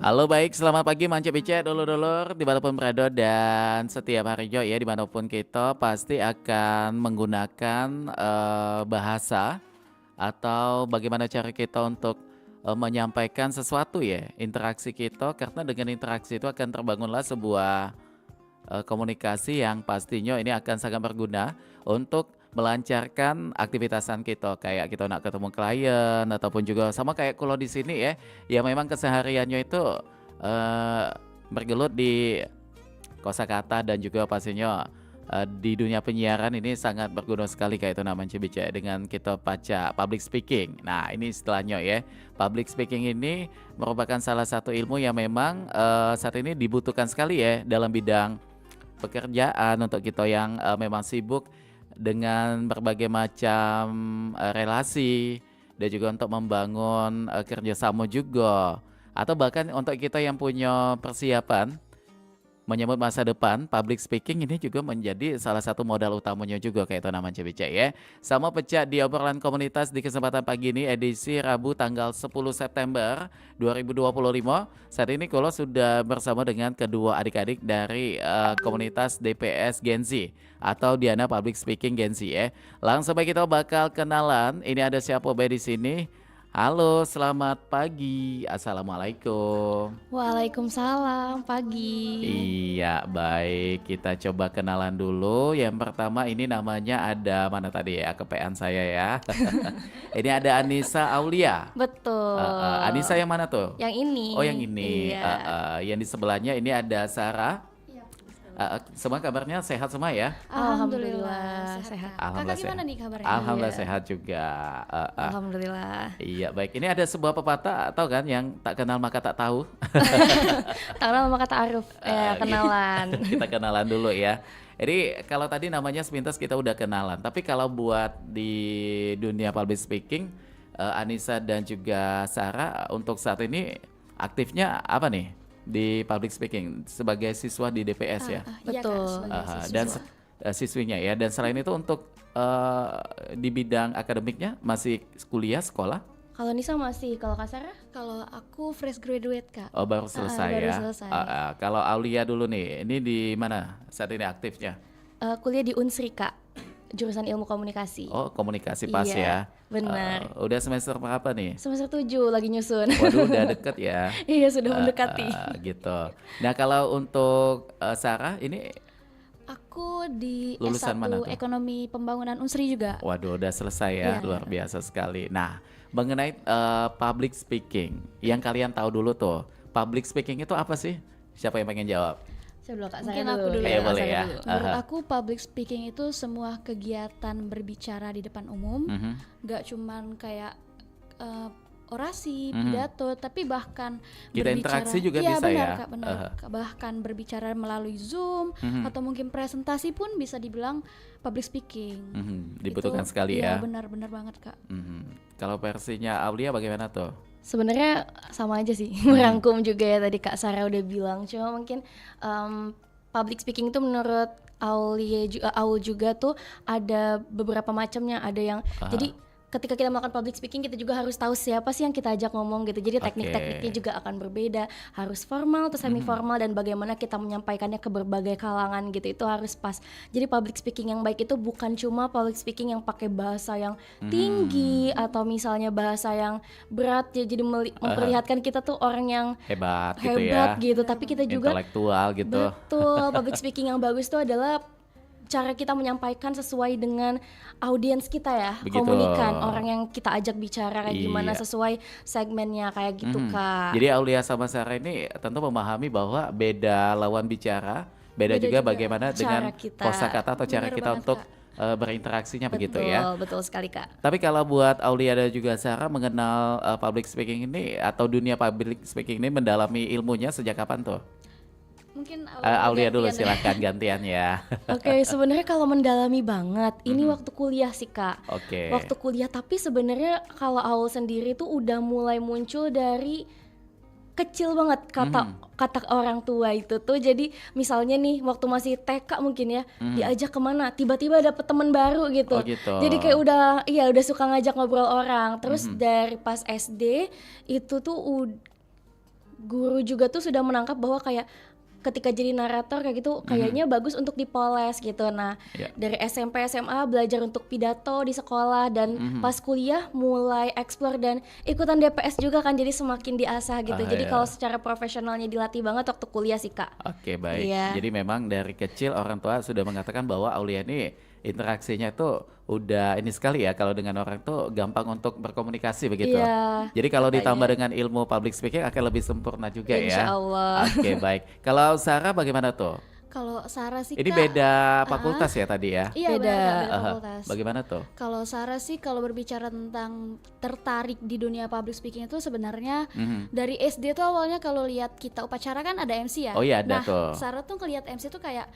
Halo baik, selamat pagi Mance Bice, dulur-dulur dimanapun berada dan setiap harinya ya dimanapun kita pasti akan menggunakan bahasa atau bagaimana cara kita untuk menyampaikan sesuatu ya, interaksi kita karena dengan interaksi itu akan terbangunlah sebuah komunikasi yang pastinya ini akan sangat berguna untuk melancarkan aktivitasan kita kayak kita nak ketemu klien ataupun juga sama kayak kalau di sini ya, ya memang kesehariannya itu eh, bergelut di kosakata dan juga pastinya di dunia penyiaran ini sangat berguna sekali kayak itu namanya Cibica dengan kita baca public speaking. Nah, ini istilahnya ya. Public speaking ini merupakan salah satu ilmu yang memang saat ini dibutuhkan sekali ya dalam bidang pekerjaan untuk kita yang memang sibuk dengan berbagai macam relasi dan juga untuk membangun kerjasama juga atau bahkan untuk kita yang punya persiapan menyambut masa depan, public speaking ini juga menjadi salah satu modal utamanya juga kayak itu namanya Cibica ya. Sama pecah di obrolan komunitas di kesempatan pagi ini edisi Rabu tanggal 10 September 2025. Saat ini Kolo sudah bersama dengan kedua adik-adik dari komunitas DPS Gen Z atau Diana Public Speaking Gen Z ya. Langsung aja kita bakal kenalan. Ini ada siapa be di sini? Halo, selamat pagi. Assalamualaikum. Waalaikumsalam, pagi. Iya, baik. Kita coba kenalan dulu. Yang pertama ini namanya ada mana tadi ya? Kepean saya ya. Ini ada Anissa Aulia. Betul. Anissa yang mana tuh? Yang ini. Oh, yang ini. Iya. Yang di sebelahnya ini ada Sarah. Semua kabarnya sehat semua ya? Alhamdulillah sehat. Alhamdulillah Kakak gimana sehat. nih kabarnya? Alhamdulillah Iya. sehat juga. Alhamdulillah. Iya, baik. Ini ada sebuah pepatah tahu kan yang tak kenal maka tak tahu. Karena sama kata Aruf, kenalan. Kita kenalan dulu ya. Jadi kalau tadi namanya sepintas kita udah kenalan, tapi kalau buat di dunia public speaking, Anissa dan juga Sarah untuk saat ini aktifnya apa nih di public speaking sebagai siswa di DPS ya? Iya, Kak, Betul. sebagai Dan siswa. siswinya ya. Dan selain itu untuk di bidang akademiknya masih kuliah sekolah? Kalau Nisa masih, kalau Kak Sarah? Kalau aku fresh graduate, Kak. Oh baru selesai baru ya. selesai. Kalau Aulia dulu nih, ini di mana saat ini aktifnya? Kuliah di Unsri, Kak. Jurusan Ilmu Komunikasi. Oh komunikasi pas Iya, ya. benar. Udah semester berapa nih? Semester 7 lagi nyusun. Waduh udah deket ya. Iya, sudah mendekati. Gitu. Nah kalau untuk Sarah ini, Aku di Lulusan S1 mana tuh? Ekonomi Pembangunan Unsri juga. waduh udah selesai ya, Iya. luar biasa sekali. Nah mengenai public speaking, yang kalian tahu dulu tuh, public speaking itu apa sih? Siapa yang pengen jawab? Saya dulu, Kak Mungkin Sarah aku dulu ya. Kak Boleh Sarah ya. dulu. Menurut Aha. aku public speaking itu semua kegiatan berbicara di depan umum, Mhm. gak cuman kayak eh, orasi, Mhm. pidato, tapi bahkan Kita berbicara. interaksi juga Iya, bisa benar, ya? Kak, benar. Aha. Bahkan berbicara melalui Zoom Mhm. atau mungkin presentasi pun bisa dibilang public speaking. Mhm. Dibutuhkan Itu, sekali iya, ya. benar-benar banget, Kak. Mhm. Kalau versinya Aulia bagaimana tuh? Sebenarnya sama aja sih, merangkum juga ya tadi Kak Sarah udah bilang. Cuma mungkin public speaking itu menurut Aul juga tuh ada beberapa macamnya. Ada yang jadi ketika kita melakukan public speaking kita juga harus tahu siapa sih yang kita ajak ngomong gitu. Jadi teknik-tekniknya juga akan berbeda. Harus formal atau semi formal dan bagaimana kita menyampaikannya ke berbagai kalangan gitu. Itu harus pas. Jadi public speaking yang baik itu bukan cuma public speaking yang pakai bahasa yang tinggi atau misalnya bahasa yang berat ya, jadi memperlihatkan kita tuh orang yang Hebat gitu ya. hebat gitu, tapi kita juga Intelektual gitu. betul. Public speaking yang bagus itu adalah cara kita menyampaikan sesuai dengan audiens kita ya, Begitu. komunikan orang yang kita ajak bicara kayak gimana Iya. sesuai segmennya kayak gitu Kak. Jadi Aulia sama Sarah ini tentu memahami bahwa beda lawan bicara, beda Beda juga juga bagaimana cara dengan kita. kosakata atau cara Benar kita banget, untuk Kak. berinteraksinya begitu Betul, ya. betul sekali Kak. Tapi kalau buat Aulia dan juga Sarah mengenal public speaking ini atau dunia public speaking ini mendalami ilmunya sejak kapan tuh? Mungkin Aulia dulu gantian ya. silahkan gantian ya. Oke, sebenarnya kalau mendalami banget, ini waktu kuliah sih Kak. Oke. Waktu kuliah, tapi sebenarnya kalau Aul sendiri tuh udah mulai muncul dari kecil banget kata orang tua itu tuh. Jadi misalnya nih waktu masih TK mungkin ya, diajak kemana tiba-tiba dapet teman baru gitu. Oh, gitu. Jadi kayak udah suka ngajak ngobrol orang. Terus dari pas SD itu tuh guru juga tuh sudah menangkap bahwa kayak ketika jadi narator kayak gitu kayaknya bagus untuk dipoles gitu. Nah, Ya. dari SMP SMA belajar untuk pidato di sekolah dan pas kuliah mulai explore dan ikutan DPS juga kan, jadi semakin diasah gitu. Jadi Ya. kalau secara profesionalnya dilatih banget waktu kuliah sih Kak. Oke, baik. Iya. Jadi memang dari kecil orang tua sudah mengatakan bahwa Aulia ini interaksinya tuh udah ini sekali ya, kalau dengan orang tuh gampang untuk berkomunikasi begitu. Iya, Jadi kalau katanya. ditambah dengan ilmu public speaking akan lebih sempurna juga Insya ya. Allah. Oke, baik. Kalau Sarah bagaimana tuh? Kalau Sarah sih Ini Kak, beda fakultas ya tadi ya? iya Beda. benar Kak, beda Aha. fakultas. Bagaimana tuh? Kalau Sarah sih kalau berbicara tentang tertarik di dunia public speaking itu sebenarnya dari SD tuh awalnya kalau lihat kita upacara kan ada MC ya. Oh iya, ada Nah, tuh. Sarah tuh ngelihat MC tuh kayak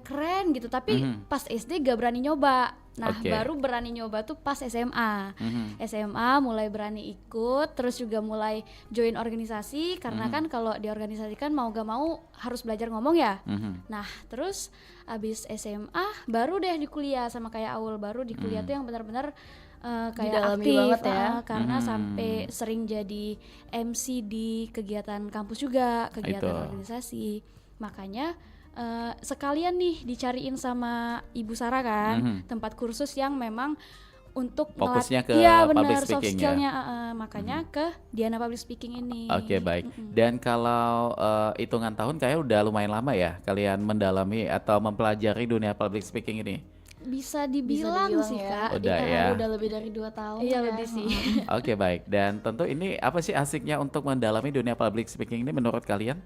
keren gitu, tapi pas SD gak berani nyoba. Nah, Oke. baru berani nyoba tuh pas SMA. SMA mulai berani ikut, terus juga mulai join organisasi karena kan kalau di organisasi kan mau gak mau harus belajar ngomong ya. Nah, terus abis SMA baru deh di kuliah sama kayak Aul, baru di kuliah tuh yang benar-benar kayak Didalami aktif banget ya. karena sampai sering jadi MC di kegiatan kampus juga, kegiatan Itu. organisasi. Makanya sekalian nih dicariin sama Ibu Sarah kan tempat kursus yang memang untuk Fokusnya ke iya public benar, soft speaking ya? skillnya makanya ke Diana Public Speaking ini. Oke, baik. Dan kalau hitungan tahun kayak udah lumayan lama ya kalian mendalami atau mempelajari dunia public speaking ini? Bisa Bisa dibilang dibilang sih ya. Kak. Udah Iya, ya. Udah lebih dari 2 tahun Iya ya. lebih sih. Oke, baik. Dan tentu ini apa sih asiknya untuk mendalami dunia public speaking ini menurut kalian?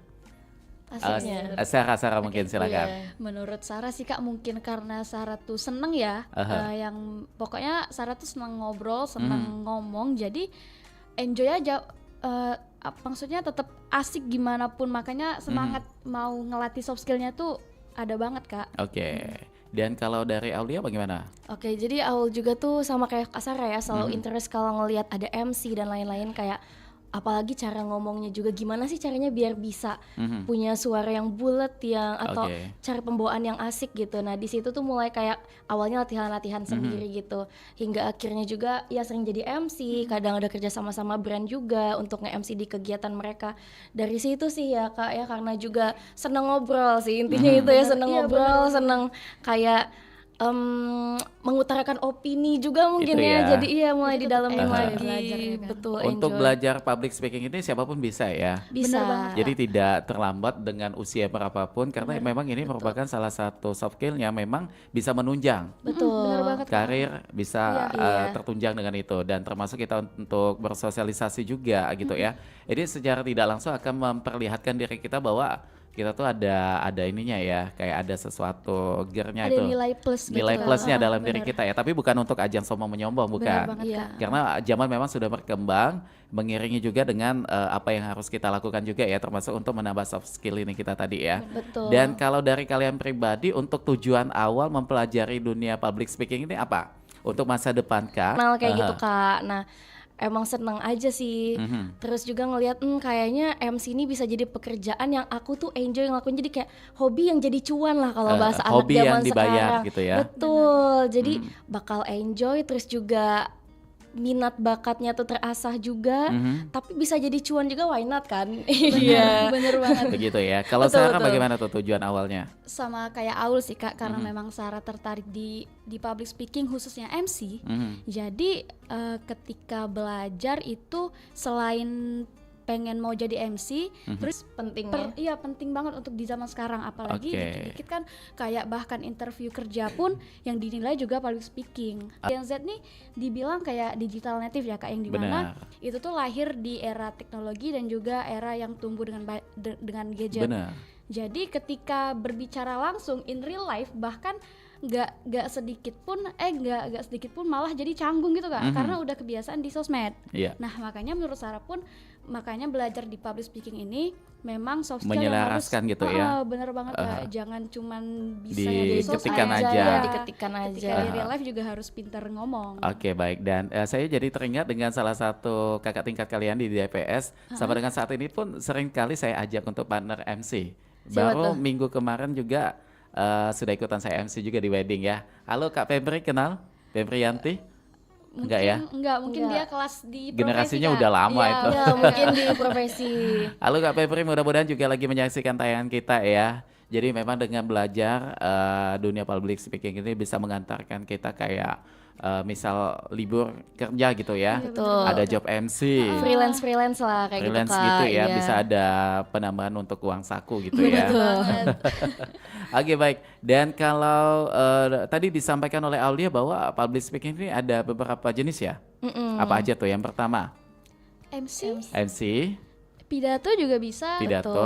Asiknya. Sarah mungkin silakan. Iya. Menurut Sarah sih Kak, mungkin karena Sarah tuh seneng ya, yang pokoknya Sarah tuh seneng ngobrol, seneng ngomong, jadi enjoy aja. Maksudnya tetap asik gimana pun, makanya semangat mau ngelatih soft skillnya tuh ada banget Kak. Oke. Dan kalau dari Aulia bagaimana? Oke, jadi Aul juga tuh sama kayak Kak Sarah ya, selalu interest kalau ngelihat ada MC dan lain-lain, kayak apalagi cara ngomongnya juga gimana sih caranya biar bisa punya suara yang bulat yang atau Oke. cara pembawaan yang asik gitu. Nah, di situ tuh mulai kayak awalnya latihan-latihan sendiri gitu. Hingga akhirnya juga ya sering jadi MC, kadang ada kerja sama-sama brand juga untuk nge-MC di kegiatan mereka. Dari situ sih ya Kak ya, karena juga seneng ngobrol sih intinya itu ya, seneng Iya, ngobrol, seneng kayak mengutarakan opini juga mungkin Itu ya. ya. Jadi iya mulai Jadi tetap didalamin enjoy lagi. belajarnya kan. Betul, Untuk enjoy. belajar public speaking ini siapapun bisa ya. Bisa. Bener banget. Jadi tidak terlambat dengan usia berapapun karena memang ini merupakan salah satu soft skill yang memang bisa menunjang Betul. Bener banget Kak. karir, bisa Iya. tertunjang dengan itu, dan termasuk kita untuk bersosialisasi juga gitu ya. Jadi secara tidak langsung akan memperlihatkan diri kita bahwa kita tuh ada ininya ya, kayak ada sesuatu gearnya Ada itu. nilai plus gitu Nilai Kak. plusnya dalam diri Bener. kita ya, tapi bukan untuk ajang sombong menyombong, Bener bukan. banget Iya. Kak. Karena zaman memang sudah berkembang, mengiringi juga dengan apa yang harus kita lakukan juga ya, termasuk untuk menambah soft skill ini kita tadi ya. Betul. Dan kalau dari kalian pribadi, untuk tujuan awal mempelajari dunia public speaking ini apa? Untuk masa depan kah? kenal kayak gitu Aha. Kak. Nah, emang seneng aja sih. Terus juga ngelihat kayaknya MC ini bisa jadi pekerjaan yang aku tuh enjoy ngelakuin, jadi kayak hobi yang jadi cuan lah kalau bahasa anak hobi yang zaman dibayar sekarang. gitu ya. Betul. Jadi bakal enjoy, terus juga minat bakatnya tuh terasah juga, tapi bisa jadi cuan juga, why not kan? Iya. Bener banget. Begitu ya. Kalau Betul, Sarah betul. bagaimana tuh tujuan awalnya? Sama kayak Aul sih Kak, karena memang Sarah tertarik di public speaking khususnya MC. Jadi ketika belajar itu selain pengen mau jadi MC, terus Pentingnya. iya penting banget untuk di zaman sekarang, apalagi Oke. dikit-dikit kan kayak bahkan interview kerja pun yang dinilai juga public speaking. Gen Z nih dibilang kayak digital native ya Kak, yang dimana Benar. itu tuh lahir di era teknologi dan juga era yang tumbuh dengan gadget. Benar. Jadi ketika berbicara langsung in real life, bahkan nggak sedikit pun malah jadi canggung gitu Kak, karena udah kebiasaan di sosmed. Iya. Nah makanya menurut Sarah pun makanya belajar di public speaking ini memang soft skill yang harus Menyelaraskan gitu ya. bener banget Kak, jangan cuman bisa di Diketikan sosmed aja. ya. Diketikan Ketika aja. di real life juga harus pintar ngomong. Oke, baik. Dan saya jadi teringat dengan salah satu kakak tingkat kalian di DPS. Sama dengan saat ini pun sering kali saya ajak untuk partner MC. Siapa Baru tuh? minggu kemarin juga sudah ikutan saya MC juga di wedding ya. Halo Kak Febri, kenal? Febrianti? Enggak ya? Mungkin Enggak. dia kelas di profesi, Generasinya Kak. udah lama Iya, itu. Ya mungkin di profesi. Halo Kak Febri, mudah-mudahan juga lagi menyaksikan tayangan kita ya. Jadi memang dengan belajar dunia public speaking ini bisa mengantarkan kita kayak misal libur kerja gitu ya. Iya, Betul. Ada job MC, Freelance lah kayak freelance gitu Kak. gitu ya, Iya. bisa ada penambahan untuk uang saku gitu Bener ya. banget. Oke baik, dan kalau tadi disampaikan oleh Aulia bahwa public speaking ini ada beberapa jenis ya. Apa aja tuh? Yang pertama MC, MC, pidato juga bisa. pidato.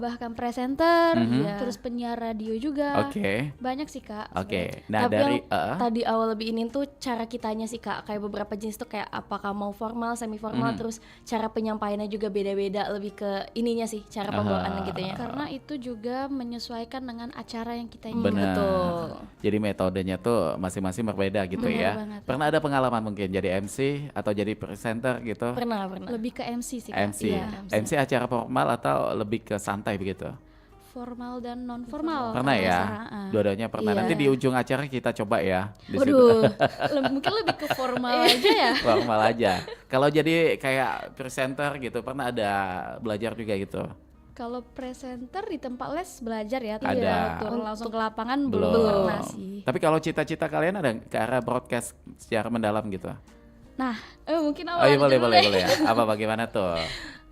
Bahkan presenter, Mhm. terus penyiar radio juga. Oke, Banyak sih, Kak. oke. Nah Tapi dari yang tadi awal lebih ini tuh cara kitanya sih Kak, kayak beberapa jenis tuh kayak apakah mau formal, semi formal, terus cara penyampaiannya juga beda-beda, lebih ke ininya sih, cara pembawaannya gitu ya. Karena itu juga menyesuaikan dengan acara yang kita ingin. benar. betul. Jadi metodenya tuh masing-masing berbeda gitu Benar ya. banget. Pernah ada pengalaman mungkin jadi MC atau jadi presenter gitu? Pernah. Lebih ke MC sih, Kak. MC, Iya. MC acara formal atau lebih ke santai begitu? Formal dan non formal. Pernah ya? Dua-duanya pernah. Iya. Nanti di ujung acara kita coba ya. Di situ. Waduh. Mungkin lebih ke formal aja ya. Formal aja. Kalau jadi kayak presenter gitu, pernah ada belajar juga gitu? Kalau presenter di tempat les belajar ya, Ada. tapi kalau turun langsung ke lapangan Belum. belum pernah sih. Tapi kalau cita-cita kalian ada ke arah broadcast secara mendalam gitu? Nah, mungkin Oh iya boleh, dulu boleh, deh. boleh. Apa bagaimana tuh?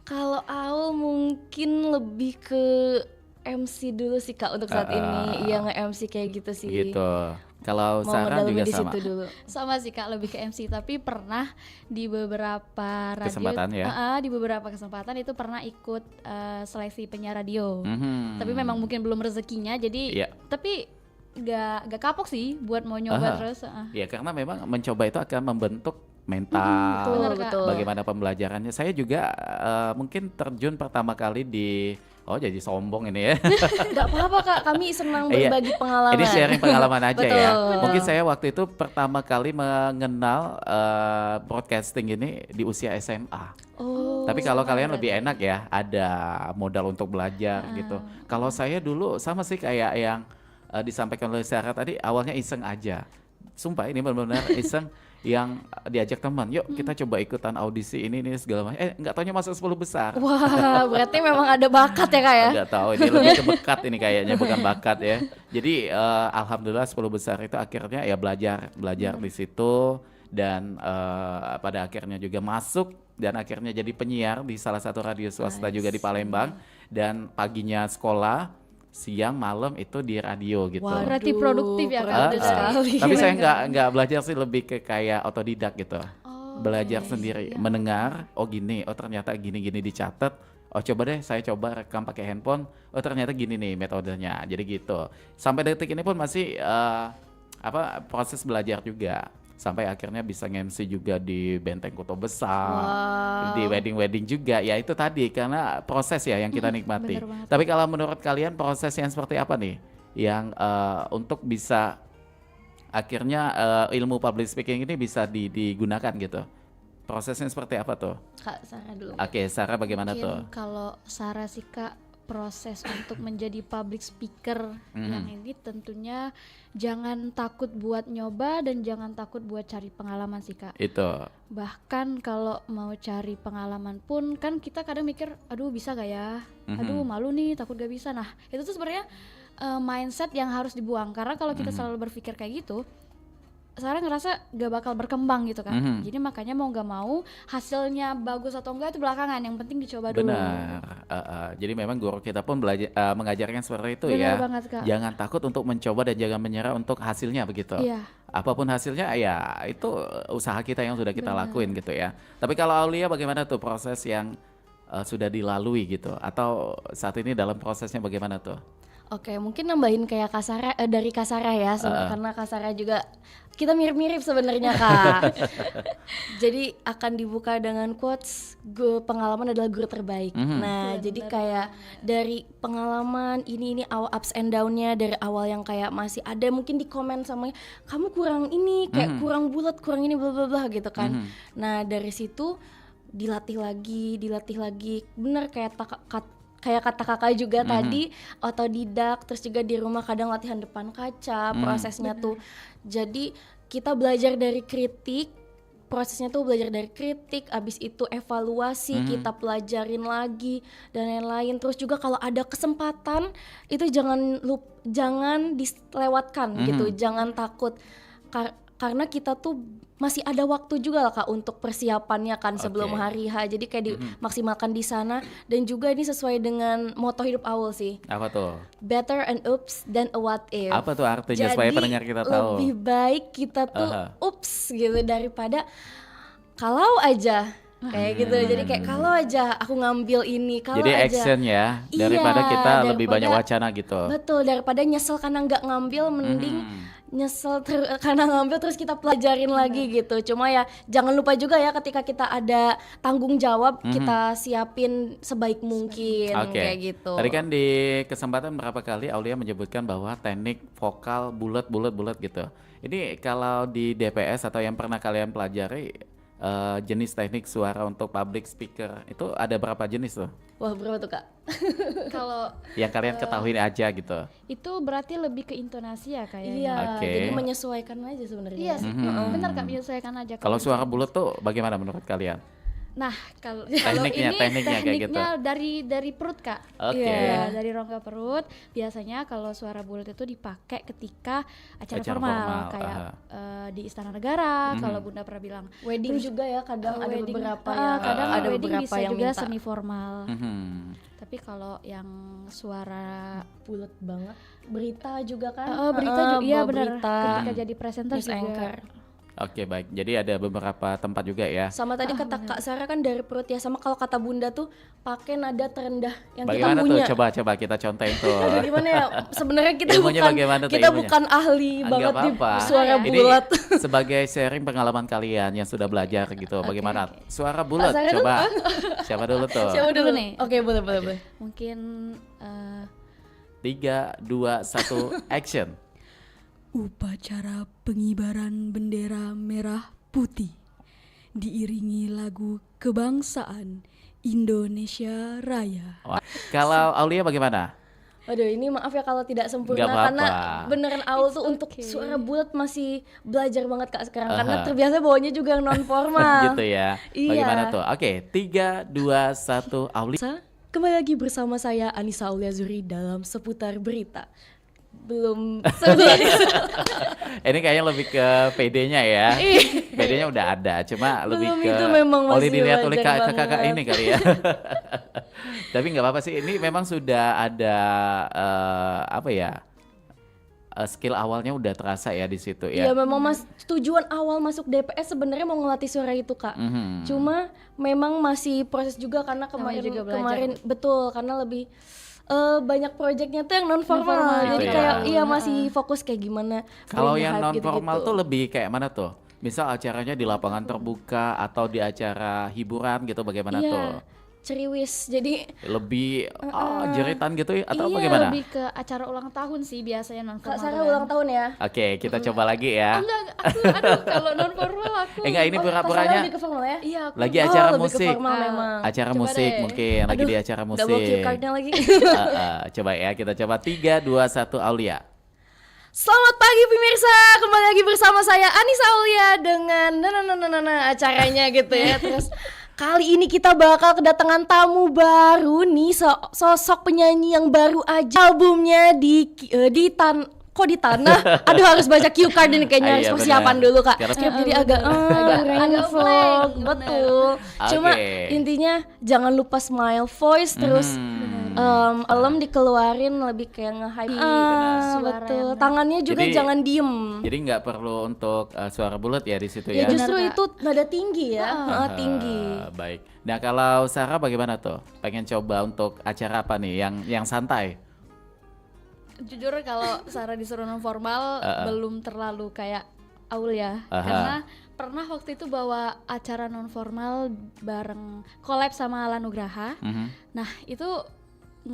Kalau awal mungkin lebih ke MC dulu sih Kak untuk saat ini. Iya nge-MC kayak gitu sih. Gitu. Kalau Mau Sarah ngedalamin juga di sama. situ dulu. Sama sih Kak, lebih ke MC, tapi pernah di beberapa radio, Kesempatan ya? di beberapa kesempatan itu pernah ikut seleksi penyiar radio. Mhm. Tapi memang mungkin belum rezekinya, jadi Iya. tapi gak kapok sih buat mau nyoba terus. Ya karena memang mencoba itu akan membentuk mental, Bener, Kak. betul. bagaimana pembelajarannya. Saya juga mungkin terjun pertama kali di, jadi sombong ini ya. Gak apa-apa Kak, kami senang Iya. berbagi pengalaman. Ini sharing pengalaman aja ya. Betul. Mungkin saya waktu itu pertama kali mengenal broadcasting ini di usia SMA. Oh. Tapi kalau kalian lebih enak ya, ada modal untuk belajar gitu. Kalau saya dulu sama sih kayak yang disampaikan oleh Sarah tadi, awalnya iseng aja. Sumpah ini benar-benar iseng yang diajak teman, yuk kita coba ikutan audisi ini segala macam. Nggak taunya masuk 10 besar. Wah, berarti memang ada bakat ya Kak ya? Nggak tahu, ini lebih ke bakat ini kayaknya, bukan bakat ya. Jadi alhamdulillah 10 besar itu akhirnya ya belajar di situ, dan pada akhirnya juga masuk, dan akhirnya jadi penyiar di salah satu radio swasta juga di Palembang, dan paginya sekolah, siang malam itu di radio gitu. Waduh, Berarti produktif ya, Kak? produktif sekali. Tapi saya nggak belajar sih, lebih ke kayak otodidak gitu. Belajar iya, sendiri, mendengar, oh gini, oh ternyata gini-gini dicatat. Oh coba deh saya coba rekam pakai handphone. Oh ternyata gini nih metodenya. Jadi gitu. Sampai detik ini pun masih proses belajar juga. Sampai akhirnya bisa nge-MC juga di Benteng Kota Besar, di wedding-wedding juga. Ya itu tadi karena proses ya yang kita nikmati. bener banget. Tapi kalau menurut kalian proses yang seperti apa nih yang untuk bisa akhirnya ilmu public speaking ini bisa digunakan gitu? Prosesnya seperti apa tuh? Kak Sarah dulu. Oke, Sarah bagaimana tuh? Mungkin kalau Sarah sih Kak, proses untuk menjadi public speaker yang ini tentunya jangan takut buat nyoba dan jangan takut buat cari pengalaman sih Kak. Itu. Bahkan kalau mau cari pengalaman pun kan kita kadang mikir, aduh bisa gak ya? Aduh malu nih, takut gak bisa. Nah itu tuh sebenarnya mindset yang harus dibuang, karena kalau kita selalu berpikir kayak gitu, Sarah ngerasa gak bakal berkembang gitu kan. Jadi makanya mau gak mau hasilnya bagus atau enggak itu belakangan, yang penting dicoba dulu. Benar. Jadi memang guru kita pun belajar mengajarkan seperti itu Benar ya. banget, Kak. Jangan takut untuk mencoba dan jangan menyerah untuk hasilnya begitu. Iya. Apapun hasilnya ya itu usaha kita yang sudah kita lakuin gitu ya. Tapi kalau Aulia bagaimana tuh proses yang sudah dilalui gitu, atau saat ini dalam prosesnya bagaimana tuh? Oke, mungkin nambahin kayak Kasara dari Kasara ya, karena Kasara juga kita mirip-mirip sebenarnya Kak. Jadi akan dibuka dengan quotes, pengalaman adalah guru terbaik. Nah, jadi kayak dari pengalaman ini ups and down-nya dari awal yang kayak masih ada mungkin di komen sama kamu kurang ini, kayak kurang bulat, kurang ini bla bla bla gitu kan. Nah, dari situ dilatih lagi, bener kayak kayak kata kakak juga tadi, otodidak, terus juga di rumah kadang latihan depan kaca, prosesnya tuh. Jadi kita belajar dari kritik, prosesnya tuh belajar dari kritik, abis itu evaluasi, kita pelajarin lagi dan lain-lain. Terus juga kalau ada kesempatan itu jangan dilewatkan gitu, jangan takut. Karena kita tuh masih ada waktu juga lah Kak untuk persiapannya kan sebelum hari H. Jadi kayak dimaksimalkan di sana, dan juga ini sesuai dengan moto hidup Aul sih. Apa tuh? Better an oops than a what if. Apa tuh artinya supaya pendengar kita tahu? Lebih baik kita tuh ups gitu daripada kalau aja kayak gitu. Jadi kayak kalau aja aku ngambil ini, kalau Jadi aja. action ya, daripada Iya, kita lebih banyak daripada- wacana gitu. Betul, daripada nyesel karena nggak ngambil, mending nyesel karena ngambil terus kita pelajarin lagi gitu. Cuma ya jangan lupa juga ya ketika kita ada tanggung jawab, kita siapin sebaik mungkin Oke. kayak gitu. Tadi kan di kesempatan berapa kali Aulia menyebutkan bahwa teknik vokal bulat gitu. Ini kalau di DPS atau yang pernah kalian pelajari, jenis teknik suara untuk public speaker itu ada berapa jenis tuh? Wah, berapa tuh Kak? Kalau Yang kalian ketahui aja gitu. itu berarti lebih ke intonasi ya kayaknya. Iya, Oke. jadi menyesuaikan aja sebenarnya. Iya, benar Kak, menyesuaikan aja. Kalau suara bulat tuh bagaimana menurut kalian? Nah, kalau Tekniknya, ini tekniknya kayak gitu. dari perut Kak. Oke. Iya, dari rongga perut. Biasanya kalau suara bulat itu dipakai ketika acara, Acara formal, formal, kayak di Istana Negara. Kalau Bunda pernah bilang. Wedding juga ya, kadang ada Wedding, beberapa kadang ada wedding beberapa bisa yang juga minta semi formal. Tapi kalau yang suara bulat banget. Berita juga kan? berita juga, iya bawa benar. berita, Ketika jadi presenter news juga. anchor. Oke, baik. Jadi ada beberapa tempat juga ya. Sama tadi kata Kak Sarah kan dari perut ya. Sama kalau kata Bunda tuh pakai nada terendah yang Bagaimana kita tuh? punya. Coba kita contohin tuh. Aduh, gimana ya? Sebenarnya kita Ilmunya bukan bagaimana tuh kita ilmunya? bukan ahli Nggak banget di apa-apa. suara Ini bulat. sebagai sharing pengalaman kalian yang sudah belajar gitu. Bagaimana suara bulat? Sarah Coba. Siapa dulu tuh? Siapa dulu nih? Oke, boleh. Mungkin 3, 2, 1, action. Upacara pengibaran bendera merah putih diiringi lagu kebangsaan Indonesia Raya. Wah. Kalau Aulia bagaimana? Aduh, ini maaf ya kalau tidak sempurna Nggak apa-apa. karena beneran Aul tuh untuk suara bulat masih belajar banget Kak sekarang karena terbiasa bawanya juga yang non formal. Gitu ya. Iya. Bagaimana tuh? Oke, 3, 2, 1, Aulia. Kembali lagi bersama saya Anissa Aulia Zuri dalam seputar berita. Belum sebulan. Ini kayaknya lebih ke PD-nya ya. PD-nya udah ada, cuma lebih Belum, ke itu memang masih oleh dilihat oleh belajar kakak-kakak banget. ini kali ya. Tapi nggak apa-apa sih. Ini memang sudah ada apa ya? Skill awalnya udah terasa ya di situ Iya ya. memang tujuan awal masuk DPS sebenarnya mau ngelatih suara itu Kak. Cuma memang masih proses juga karena Namanya juga belajar. kemarin betul karena lebih banyak proyeknya tuh yang non formal. Non-formal Jadi gitu ya. kayak iya masih fokus kayak gimana. Kalau bring yang hype non formal gitu-gitu. tuh lebih kayak mana tuh? Misal acaranya di lapangan terbuka atau di acara hiburan gitu, bagaimana Iya, tuh? ceriwis. Jadi Lebih jeritan gitu atau Iya, bagaimana? lebih ke acara ulang tahun sih biasanya non Kak formal. Sarah ulang tahun ya. Oke, kita coba lagi ya. Aduh, kalau non formal aku. Enggak, ini Kak Sarah pura-puranya lebih ke formal ya? Iya, aku lagi acara lebih ke musik. formal memang. Acara Coba musik deh. mungkin, lagi di acara musik. Double cue cardnya lagi. Coba ya, kita coba 3, 2, 1, Aulia. Selamat pagi pemirsa, kembali lagi bersama saya Anissa Aulia dengan acaranya gitu ya. Terus kali ini kita bakal kedatangan tamu baru nih, sosok penyanyi yang baru aja albumnya di tanah. Aduh harus baca cue card ini kayaknya harus Iya, persiapan benar. dulu Kak. Karena- Jadi agak agak vlog, blank, betul. Cuma Oke. intinya jangan lupa smile voice terus Elem dikeluarin lebih kayak nge-hype. Suara Betul. yang- Tangannya juga Jadi- jangan diem. Jadi nggak perlu untuk suara bulat ya di situ Ya ya. justru Benar, Kak. itu nada tinggi ya, tinggi. Baik. Nah kalau Sarah bagaimana tuh? Pengen coba untuk acara apa nih? Yang santai? jujur kalau Sarah disuruh non formal belum terlalu kayak Aul ya. Aha. Karena pernah waktu itu bawa acara non formal bareng collab sama Ala Nugraha. Nah, itu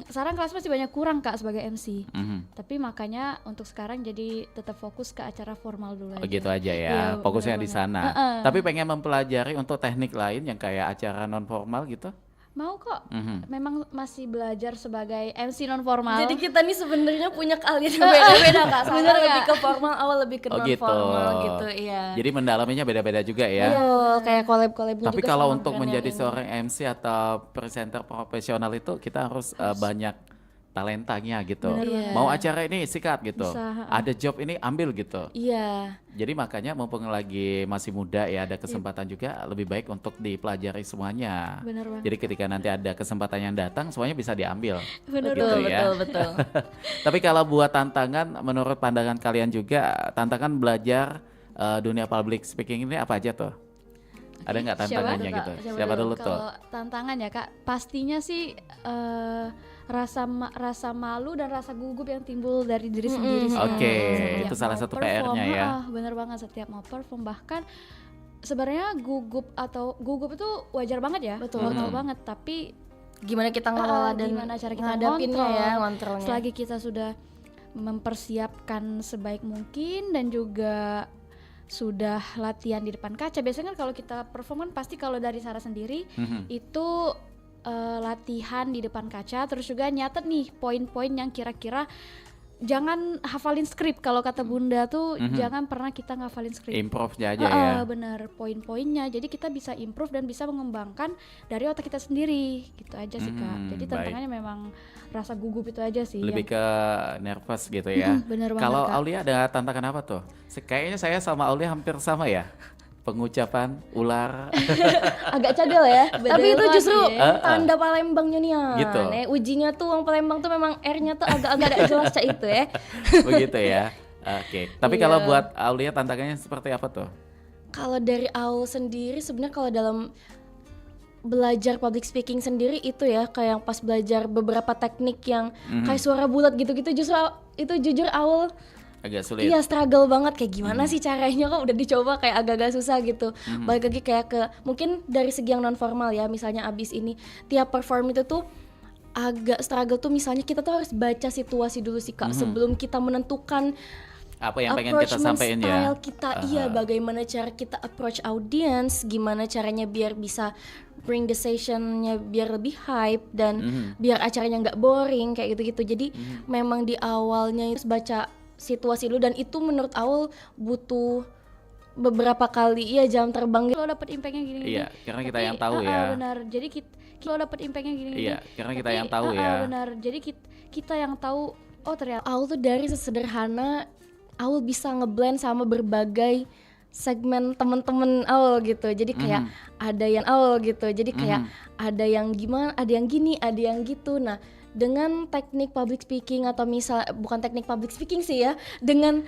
sekarang kelas masih banyak kurang Kak sebagai MC. Tapi makanya untuk sekarang jadi tetap fokus ke acara formal dulu aja. Oh gitu aja ya, Iya, fokusnya benar di banget. sana. Tapi pengen mempelajari untuk teknik lain yang kayak acara non formal gitu? Mau kok. Memang masih belajar sebagai MC non formal. Jadi kita nih sebenarnya punya keahlian beda-beda Kak. Bener Nggak? lebih ke formal, awal lebih ke Oh, non gitu. formal gitu, iya. Jadi mendalaminya beda-beda juga ya. Betul, kayak collab-collabnya Tapi juga kalau sama untuk brand yang menjadi ini. seorang MC atau presenter profesional itu kita harus banyak talentanya gitu. Iya. Mau acara ini sikat gitu. Bisa, Ada job ini ambil gitu. Iya, Jadi makanya mumpung lagi masih muda ya ada kesempatan juga lebih baik untuk dipelajari semuanya. Bener banget. Jadi ketika nanti ada kesempatan yang datang semuanya bisa diambil. Bener gitu ya. betul. Tapi kalau buat tantangan menurut pandangan kalian juga tantangan belajar dunia public speaking ini apa aja tuh? Ada nggak tantangannya dulu, Kak? gitu? Siapa Siapa dulu? dulu tuh? Kalau tantangan ya Kak, pastinya sih rasa malu dan rasa gugup yang timbul dari diri sendiri sih. Oke, Setiap itu salah mau satu perform, PR-nya ya. Bener banget, setiap mau perform, bahkan sebenarnya gugup itu wajar banget ya, Betul. normal banget. Tapi Gimana kita ngelola dan gimana cara kita ngadapinnya ya, ngontrol. ngontrolnya. Selagi kita sudah mempersiapkan sebaik mungkin dan juga sudah latihan di depan kaca. Biasanya kan kalau kita perform kan pasti kalau dari Sarah sendiri itu latihan di depan kaca, terus juga nyatet nih poin-poin yang kira-kira jangan hafalin skrip. Kalau kata Bunda tuh jangan pernah kita ngafalin skrip. Improve aja ya. Bener, poin-poinnya. Jadi kita bisa improve dan bisa mengembangkan dari otak kita sendiri. Gitu aja sih Kak. Jadi baik. tantangannya memang rasa gugup itu aja sih. Lebih ke nervous gitu ya. bener banget, Kalau Kak. Aulia ada tantangan apa tuh? Kayaknya saya sama Aulia hampir sama ya. Pengucapan ular. Agak cadel ya. Tapi itu banget justru ya. tanda Palembangnya nih ya. Gitu. Ujinya tuh orang Palembang tuh memang R-nya tuh agak-agak ada jelas cak itu ya. Begitu ya. Oke. Tapi kalau buat Aulia tantangannya seperti apa tuh? Kalau dari Aul sendiri sebenarnya kalau dalam belajar public speaking sendiri itu ya kayak yang pas belajar beberapa teknik yang kayak suara bulat gitu-gitu justru itu jujur Aul Agak sulit. iya struggle banget kayak gimana sih caranya kok udah dicoba kayak agak-agak susah gitu. Balik lagi kayak ke mungkin dari segi yang non formal ya misalnya abis ini tiap perform itu tuh agak struggle tuh misalnya kita tuh harus baca situasi dulu sih Kak sebelum kita menentukan Apa yang pengen kita approachment sampaikan ya? style kita iya bagaimana cara kita approach audience, gimana caranya biar bisa bring the sessionnya biar lebih hype dan biar acaranya nggak boring kayak gitu-gitu. Jadi memang di awalnya itu baca situasi dulu dan itu menurut Aul butuh beberapa kali ya jam terbang gitu. Lo dapet impactnya gini. Iya, karena kita yang tahu ya. Benar. Jadi lo dapet impactnya gini. Iya, karena kita yang tahu ya. Benar. Jadi kita yang tahu. Oh ternyata. Aul tuh dari sesederhana Aul bisa ngeblend sama berbagai segmen temen-temen Aul gitu. Jadi kayak ada yang Aul gitu. Jadi kayak ada yang gimana, ada yang gini, ada yang gitu. Nah, dengan teknik public speaking atau bukan teknik public speaking sih ya, dengan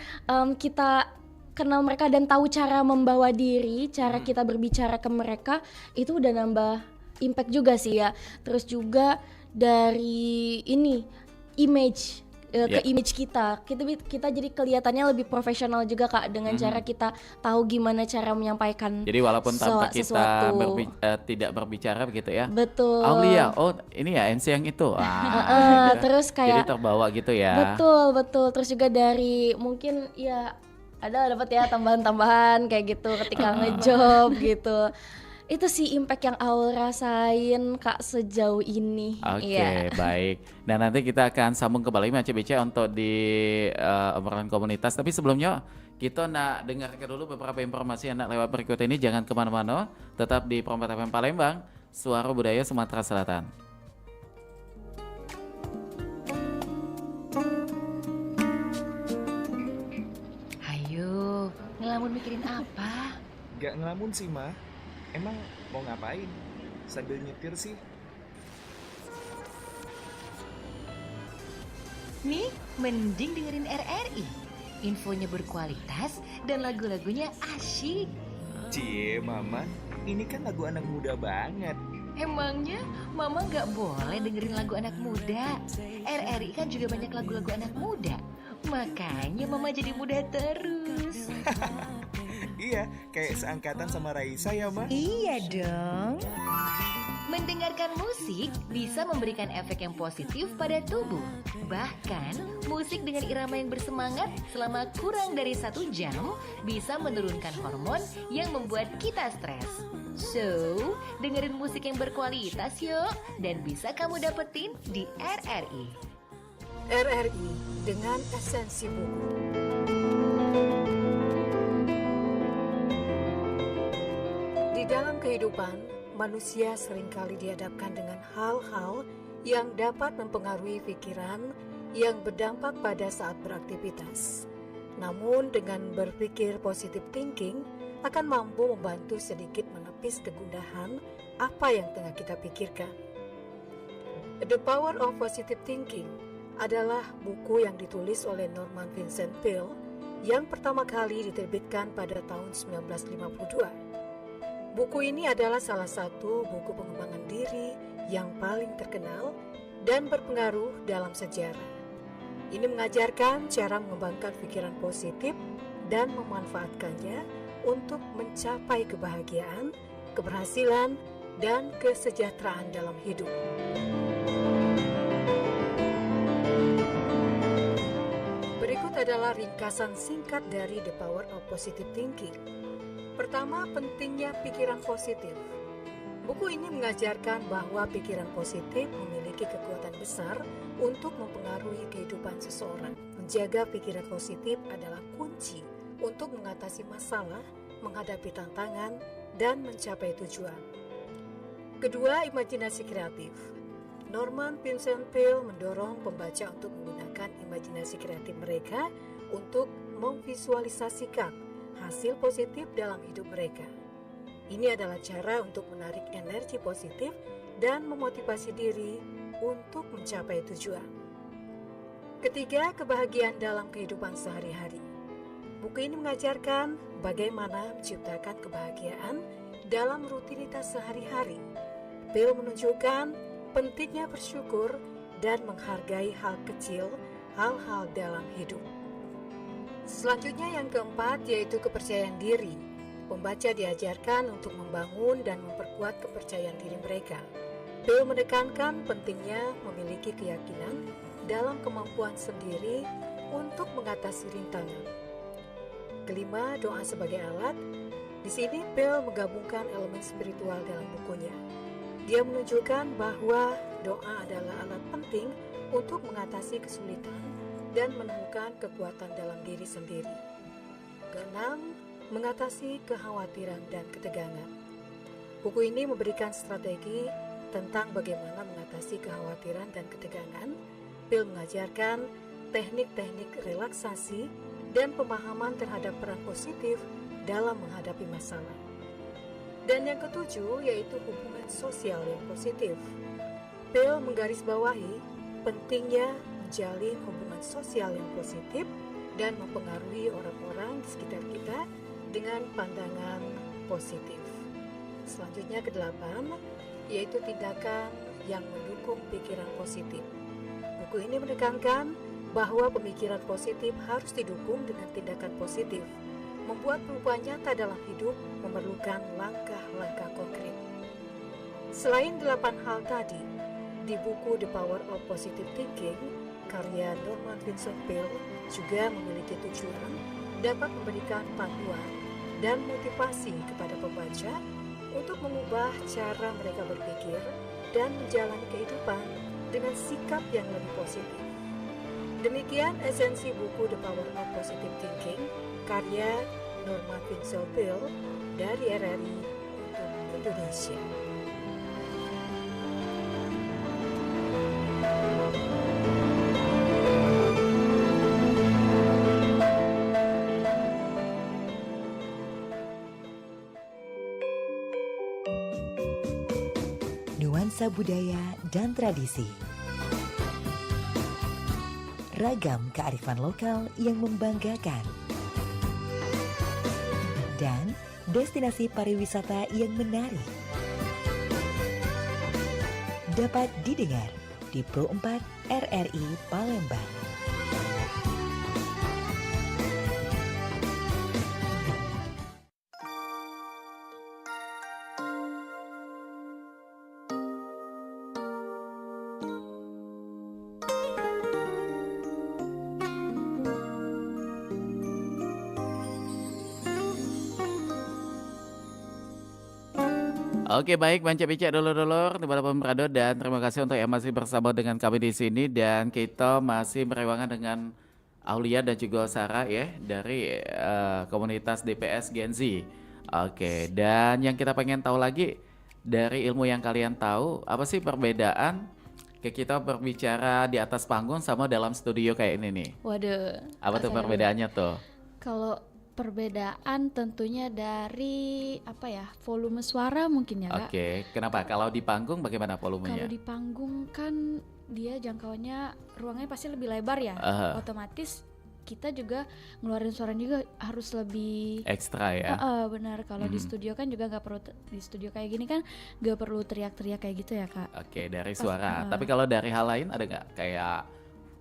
kita kenal mereka dan tahu cara membawa diri, cara kita berbicara ke mereka, itu udah nambah impact juga sih ya. Terus juga dari ini image ke image kita jadi kelihatannya lebih profesional juga Kak dengan cara kita tahu gimana cara menyampaikan Jadi walaupun tanpa kita sesuatu. tidak berbicara begitu ya. Betul. Aulia, oh ini ya MC yang itu. Gitu. Terus Jadi kayak terbawa gitu ya. betul terus juga dari mungkin ya ada dapat ya tambahan-tambahan kayak gitu ketika ngejob gitu. Itu sih impact yang Aul rasain Kak sejauh ini. Oke, Iya. baik. Dan nanti kita akan sambung kembali Mace BC untuk di obrolan komunitas. Tapi sebelumnya kita nak dengarkan dulu beberapa informasi yang nak lewat berikut ini. Jangan kemana-mana, tetap di Prompat FM Palembang, Suara Budaya Sumatera Selatan. Ayo, ngelamun mikirin apa? Gak ngelamun sih, Ma. Emang mau ngapain? Sambil nyetir sih. Nih, mending dengerin RRI. Infonya berkualitas dan lagu-lagunya asyik. Cie, Mama. Ini kan lagu anak muda banget. Emangnya Mama nggak boleh dengerin lagu anak muda? RRI kan juga banyak lagu-lagu anak muda. Makanya Mama jadi muda terus. Iya, kayak seangkatan sama Raisa ya, Ma. Iya dong. Mendengarkan musik bisa memberikan efek yang positif pada tubuh. Bahkan, musik dengan irama yang bersemangat selama kurang dari 1 jam bisa menurunkan hormon yang membuat kita stres. So, dengerin musik yang berkualitas yuk, dan bisa kamu dapetin di RRI. RRI dengan esensi buku. Di dalam kehidupan, manusia seringkali dihadapkan dengan hal-hal yang dapat mempengaruhi pikiran yang berdampak pada saat beraktivitas. Namun dengan berpikir positive thinking akan mampu membantu sedikit menepis kegundahan apa yang tengah kita pikirkan. The Power of Positive Thinking adalah buku yang ditulis oleh Norman Vincent Peale yang pertama kali diterbitkan pada tahun 1952. Buku ini adalah salah satu buku pengembangan diri yang paling terkenal dan berpengaruh dalam sejarah. Ini mengajarkan cara mengembangkan pikiran positif dan memanfaatkannya untuk mencapai kebahagiaan, keberhasilan, dan kesejahteraan dalam hidup. Berikut adalah ringkasan singkat dari The Power of Positive Thinking. Pertama, pentingnya pikiran positif. Buku ini mengajarkan bahwa pikiran positif memiliki kekuatan besar untuk mempengaruhi kehidupan seseorang. Menjaga pikiran positif adalah kunci untuk mengatasi masalah, menghadapi tantangan, dan mencapai tujuan. Kedua, imajinasi kreatif. Norman Vincent Peale mendorong pembaca untuk menggunakan imajinasi kreatif mereka untuk memvisualisasikan hasil positif dalam hidup mereka. Ini adalah cara untuk menarik energi positif dan memotivasi diri untuk mencapai tujuan. Ketiga, kebahagiaan dalam kehidupan sehari-hari. Buku ini mengajarkan bagaimana menciptakan kebahagiaan dalam rutinitas sehari-hari. Peale menunjukkan pentingnya bersyukur dan menghargai hal kecil, hal-hal dalam hidup. Selanjutnya yang keempat yaitu kepercayaan diri. Pembaca diajarkan untuk membangun dan memperkuat kepercayaan diri mereka. Peale menekankan pentingnya memiliki keyakinan dalam kemampuan sendiri untuk mengatasi rintangan. Kelima, doa sebagai alat. Di sini Peale menggabungkan elemen spiritual dalam bukunya. Dia menunjukkan bahwa doa adalah alat penting untuk mengatasi kesulitan dan menemukan kekuatan dalam diri sendiri. Keenam, mengatasi kekhawatiran dan ketegangan. Buku ini memberikan strategi tentang bagaimana mengatasi kekhawatiran dan ketegangan. Peale mengajarkan teknik-teknik relaksasi dan pemahaman terhadap peran positif dalam menghadapi masalah. Dan yang ketujuh yaitu hubungan sosial yang positif. Peale menggarisbawahi pentingnya menjalin hubungan sosial yang positif dan mempengaruhi orang-orang di sekitar kita dengan pandangan positif. Selanjutnya kedelapan, yaitu tindakan yang mendukung pikiran positif. Buku ini menekankan bahwa pemikiran positif harus didukung dengan tindakan positif. Membuat perubahan nyata dalam hidup memerlukan langkah-langkah konkret. Selain 8 hal tadi, di buku The Power of Positive Thinking, karya Norman Vincent Peale juga memiliki tujuan dapat memberikan panduan dan motivasi kepada pembaca untuk mengubah cara mereka berpikir dan menjalani kehidupan dengan sikap yang lebih positif. Demikian esensi buku The Power of Positive Thinking karya Norman Vincent Peale dari RRI untuk Indonesia. Nuansa budaya dan tradisi. Ragam kearifan lokal yang membanggakan. Dan destinasi pariwisata yang menarik. Dapat didengar di Pro 4 RRI Palembang. Oke baik Banca Bicek dulur-dulur dimanapun berada dan terima kasih untuk yang masih bersama dengan kami di sini dan kita masih berewangan dengan Aulia dan juga Sarah ya dari komunitas DPS Gen Z. Oke dan yang kita pengen tahu lagi dari ilmu yang kalian tahu apa sih perbedaan kita berbicara di atas panggung sama dalam studio kayak ini nih? Waduh. Apa tuh Sarah dulu. perbedaannya tuh? Kalau perbedaan tentunya dari apa ya, volume suara mungkin ya Kak. Oke, kenapa? Kalau di panggung bagaimana Kalau volumenya? di panggung kan dia jangkauannya ruangnya pasti lebih lebar ya. Aha. Otomatis kita juga ngeluarin suara juga harus lebih Ekstra ya? benar. Kalau di studio kan juga nggak perlu di studio kayak gini kan nggak perlu teriak-teriak kayak gitu ya Kak. Oke, dari suara. Tapi kalau dari hal lain ada nggak kayak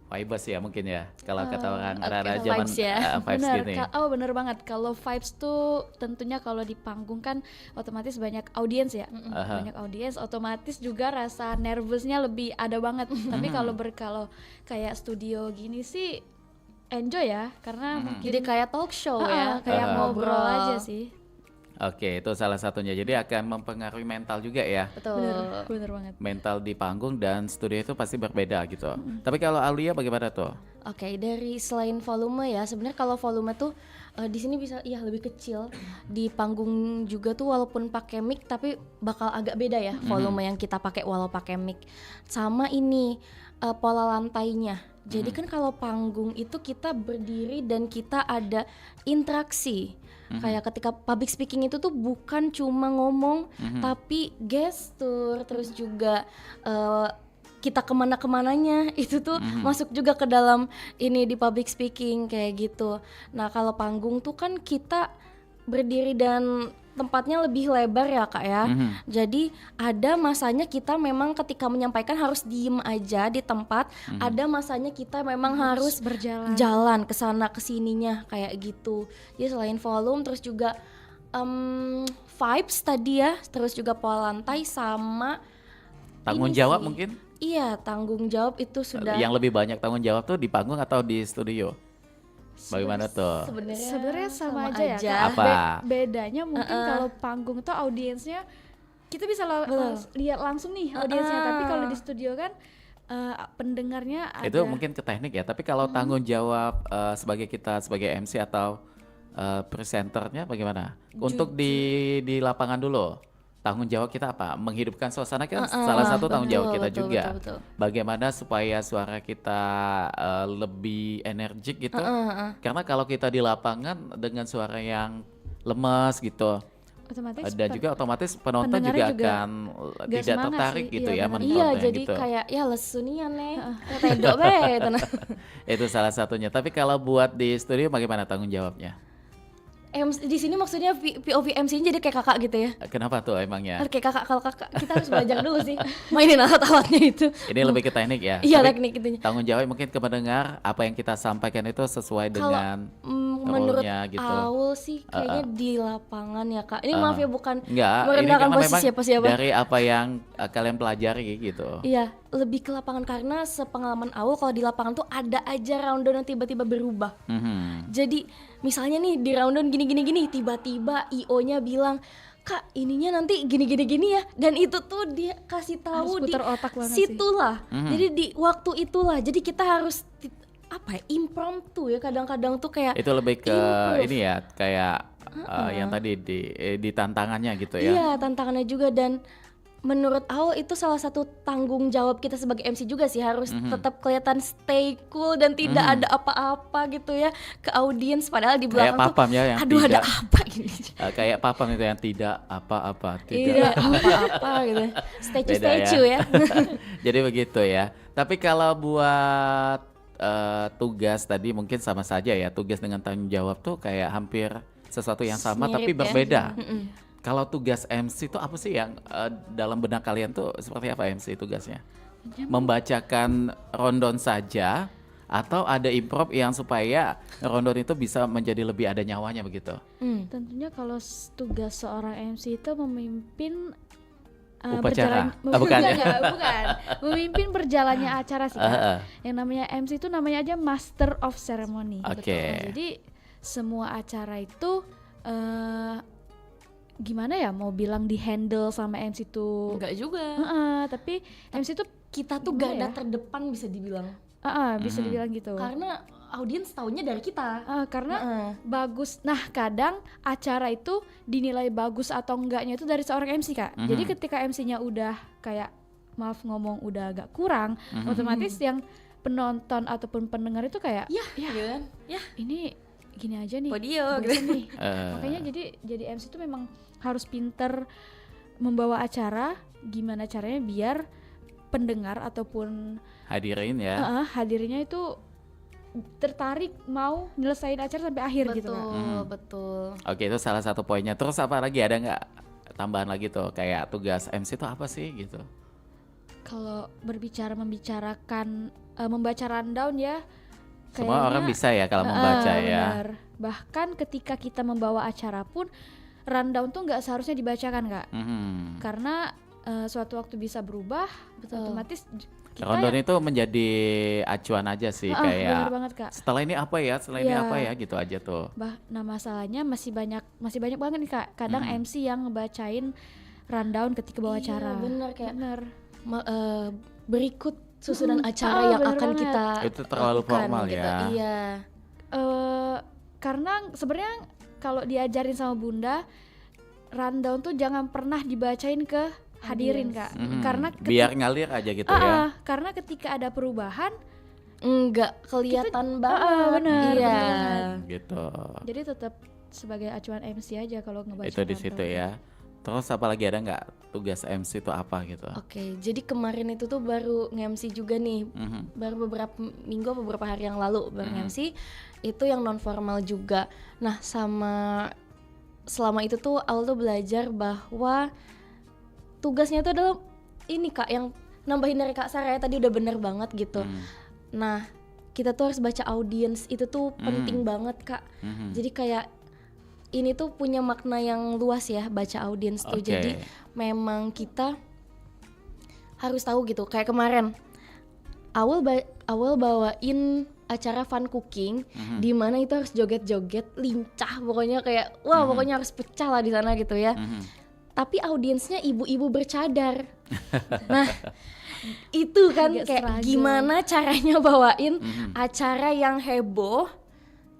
vibes ya mungkin ya? Kalau kata orang oke, ada zaman vibes ya. vibes Benar, gini. bener banget. Kalau vibes tuh tentunya kalau di panggung kan otomatis banyak audiens ya. Aha. Banyak audiens, otomatis juga rasa nervousnya lebih ada banget. Tapi kalau kayak studio gini sih enjoy ya, karena mungkin Jadi kayak talk show ya. kayak ngobrol Ngobrol. aja sih. Oke, itu salah satunya. Jadi akan mempengaruhi mental juga ya. Betul. Bener banget. Mental di panggung dan studio itu pasti berbeda gitu. Tapi kalau Aulia bagaimana tuh? Oke, dari selain volume ya, sebenarnya kalau volume tuh di sini bisa lebih kecil. Di panggung juga tuh walaupun pakai mic tapi bakal agak beda ya volume yang kita pakai walau pakai mic. Sama ini pola lantainya. Jadi kan kalau panggung itu kita berdiri dan kita ada interaksi. Kayak ketika public speaking itu tuh bukan cuma ngomong tapi gestur terus juga kita kemana-kemananya itu tuh masuk juga ke dalam ini di public speaking kayak gitu. Nah kalau panggung tuh kan kita berdiri dan tempatnya lebih lebar ya Kak ya. Jadi ada masanya kita memang ketika menyampaikan harus diem aja di tempat. Ada masanya kita memang harus jalan ke sana ke sininya kayak gitu. Jadi selain volume terus juga vibes tadi ya, terus juga pola lantai sama Tanggung ini jawab sih. mungkin? Iya, tanggung jawab itu sudah Yang lebih banyak tanggung jawab tuh di panggung atau di studio? Bagaimana tuh? Sebenarnya sama aja ya Kak. Apa? Bedanya mungkin kalau panggung tuh audiensnya kita bisa lihat langsung nih audiensnya, tapi kalau di studio kan pendengarnya ada. Itu mungkin ke teknik ya. Tapi kalau tanggung jawab sebagai MC atau presenternya bagaimana? Untuk di lapangan dulu. Tanggung jawab kita apa? Menghidupkan suasana kan salah satu tanggung jawab kita juga. betul. Bagaimana supaya suara kita lebih energik gitu. Karena kalau kita di lapangan dengan suara yang lemas gitu, Otomatis dan juga otomatis penonton juga pendengarnya juga akan gak tidak semangat tertarik sih. gitu Iya, ya benar. menonton Iya, yang jadi gitu. kayak ya lesunian nih. Tedok be gitu nah. Itu salah satunya. Tapi kalau buat di studio bagaimana tanggung jawabnya? Di sini maksudnya POV MC-nya jadi kayak kakak gitu ya. Kenapa tuh emangnya? Harus kayak kakak, kalau kakak kita harus belajar dulu sih mainin alat-alatnya itu. Ini lebih ke teknik ya. Iya, Tapi teknik itunya. tanggung jawab mungkin ke pendengar apa yang kita sampaikan itu sesuai Kalau dengan menurut role-nya gitu. Aul sih kayaknya di lapangan ya Kak. Ini maaf ya bukan Enggak, ini merendahkan karena posisi memang siapa-siapa. dari apa yang kalian pelajari gitu. Iya, lebih ke lapangan karena sepengalaman Aul kalau di lapangan tuh ada aja rundown yang tiba-tiba berubah. Jadi misalnya nih di rundown gini, tiba-tiba IO-nya bilang, Kak ininya nanti gini ya, dan itu tuh dia kasih tahu Harus di puter otak banget sih. situlah. Jadi di waktu itulah. Jadi kita harus impromptu ya, kadang-kadang tuh kayak Itu lebih ke improve. ini ya, kayak yang tadi di tantangannya gitu ya. Iya, tantangannya juga. Dan menurut Aul itu salah satu tanggung jawab kita sebagai MC juga sih, harus tetap kelihatan stay cool dan tidak ada apa-apa gitu ya ke audiens, padahal di Kayak belakang tuh papam ya yang aduh tidak ada apa gini. kayak papam itu yang tidak apa-apa, Tidak tidak. apa-apa gitu. Beda Statue ya. Jadi begitu ya. Tapi kalau buat tugas tadi mungkin sama saja ya. Tugas dengan tanggung jawab tuh kayak hampir sesuatu yang sama tapi Mirip ya. berbeda. Kalau tugas MC itu apa sih yang dalam benak kalian tuh seperti apa MC tugasnya? Membacakan rondon saja atau ada improv yang supaya rondon itu bisa menjadi lebih ada nyawanya begitu? Tentunya kalau tugas seorang MC itu memimpin Upacara? Bukan ya? bukan. Memimpin berjalannya acara sih Kak. Yang namanya MC itu namanya aja Master of Ceremony. Oke. Betul. Jadi semua acara itu gimana ya mau bilang di handle sama MC tuh. Enggak juga. Tapi MC tuh Kita tuh gimana garda ya? terdepan bisa dibilang. Bisa dibilang gitu. Karena audiens taunya dari kita. Karena bagus. Nah, kadang acara itu dinilai bagus atau enggaknya itu dari seorang MC, Kak. Jadi ketika MC-nya udah kayak maaf ngomong udah agak kurang, otomatis yang penonton ataupun pendengar itu kayak Gitu kan? ini gini aja nih. Podio bosen gitu. nih. Makanya jadi MC itu memang harus pinter membawa acara, gimana caranya biar pendengar ataupun Hadirin ya. hadirinnya itu tertarik mau nyelesain acara sampai akhir gitu Kak. Betul. Oke, itu salah satu poinnya. Terus apa lagi, ada nggak tambahan lagi tuh kayak tugas MC itu apa sih gitu? Kalau membicarakan membaca rundown ya, Semua orang bisa ya kalau membaca ya. benar. Bahkan ketika kita membawa acara pun rundown tuh nggak seharusnya dibacakan Kak, karena suatu waktu bisa berubah. Otomatis kita Rundown itu menjadi acuan aja sih, benar kayak banget Kak. setelah ini apa ya, setelah ini Iya. apa ya gitu aja tuh. Nah masalahnya masih banyak banget nih Kak. Kadang MC yang ngebacain rundown ketika bawa Iya, acara. bener, kayak Bener. Berikut susunan acara yang bener akan banget. kita Itu terlalu lakukan formal gitu. ya. Iya. Karena sebenarnya kalau diajarin sama Bunda, rundown tuh jangan pernah dibacain ke hadirin Kak. Karena Biar ngalir aja gitu ya. karena ketika ada perubahan, Enggak kelihatan banget. benar, Iya. benar. Gitu. jadi tetap sebagai acuan MC aja kalau ngebaca Itu di situ rundown. ya. Terus apa lagi, ada nggak tugas MC itu apa gitu? Oke, jadi kemarin itu tuh baru nge-MC juga nih. Baru beberapa minggu, beberapa hari yang lalu baru nge-MC. Itu yang non formal juga. Nah, selama itu tuh Aul tuh belajar bahwa tugasnya tuh adalah ini Kak, yang nambahin dari Kak Sarah ya, tadi udah bener banget gitu. Nah, kita tuh harus baca audiens, itu tuh penting banget Kak. Jadi kayak ini tuh punya makna yang luas ya, baca audiens tuh. Oke. Jadi memang kita harus tahu gitu. Kayak kemarin Aul bawain acara fun cooking, di mana itu harus joget-joget lincah, pokoknya kayak wah pokoknya harus pecah lah di sana gitu ya. Tapi audiensnya ibu-ibu bercadar. Nah, itu kan Agak kayak struggle. gimana caranya bawain acara yang heboh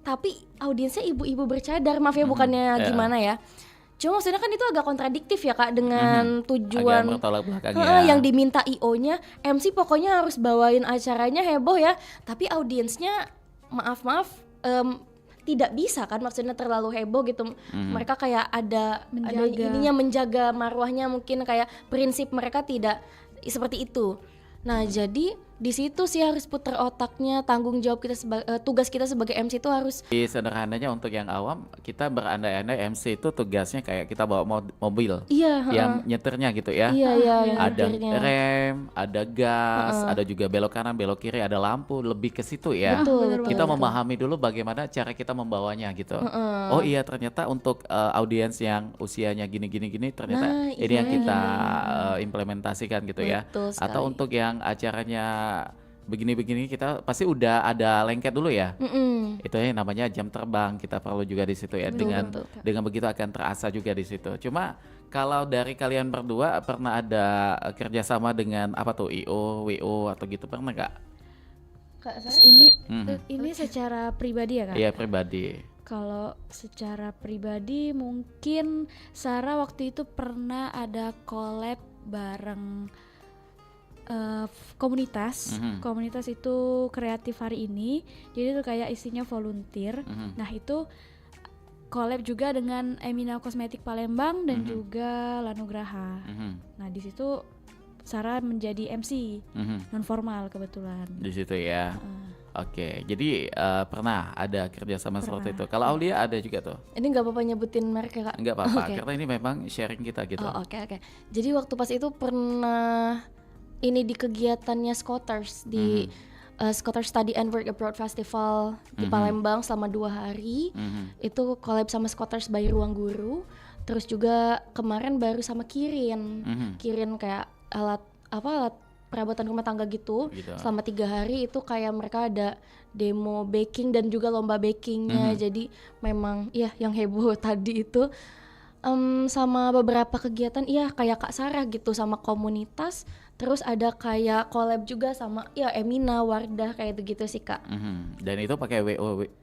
tapi audiensnya ibu-ibu bercadar. Maaf ya bukannya gimana ya. Cuma maksudnya kan itu agak kontradiktif ya Kak dengan Agak tujuan bertolak belakang ya. yang diminta IO-nya, MC pokoknya harus bawain acaranya heboh ya, tapi audiensnya maaf tidak bisa kan, maksudnya terlalu heboh gitu. Mereka kayak ada ininya, menjaga marwahnya, mungkin kayak prinsip mereka tidak seperti itu. Nah, jadi di situ sih harus putar otaknya, tanggung jawab kita tugas kita sebagai MC itu harus Sederhananya untuk yang awam, kita berandai-andai MC itu tugasnya kayak kita bawa mobil yang nyetirnya gitu ya. Iya, yang Ada nyetirnya. rem, ada gas, ada juga belok kanan, belok kiri, ada lampu, lebih ke situ ya. Betul, Kita memahami dulu bagaimana cara kita membawanya gitu. Oh iya, ternyata untuk audiens yang usianya gini ternyata Nah, ini yang kita implementasikan gitu ya. Betul sekali. Atau untuk yang acaranya begini-begini, kita pasti udah ada lengket dulu ya. Itu yang namanya jam terbang, kita perlu juga di situ ya. Dengan begitu akan terasa juga di situ. Cuma kalau dari kalian berdua pernah ada kerjasama dengan apa tuh, IO, WO atau gitu, pernah nggak? Terus ini secara pribadi ya Kak? Iya, pribadi. Kalau secara pribadi mungkin Sarah waktu itu pernah ada collab bareng komunitas. Komunitas itu kreatif hari ini. Jadi itu kayak isinya volunteer. Nah, itu collab juga dengan Emina Kosmetik Palembang dan juga Lanugraha. Nah, di situ Sarah menjadi MC non formal kebetulan. Di situ ya. Oke, jadi pernah ada kerjasama seperti itu. Kalau Aulia ada juga tuh? Ini nggak apa-apa nyebutin merek ya Kak? Enggak apa-apa, Oke. karena ini memang sharing kita gitu. Oh, oke. Jadi waktu pas itu pernah ini di kegiatannya Scotters di Scotters Study and Work Abroad Festival di Palembang selama 2 hari. Itu collab sama Scotters by Ruang Guru. Terus juga kemarin baru sama Kirin. Kirin kayak alat perabotan rumah tangga gitu. Selama 3 hari itu kayak mereka ada demo baking dan juga lomba bakingnya. Jadi memang ya yang heboh tadi itu Sama beberapa kegiatan iya kayak Kak Sarah gitu sama komunitas, terus ada kayak collab juga sama ya Emina, Wardah kayak gitu sih Kak. Dan itu pakai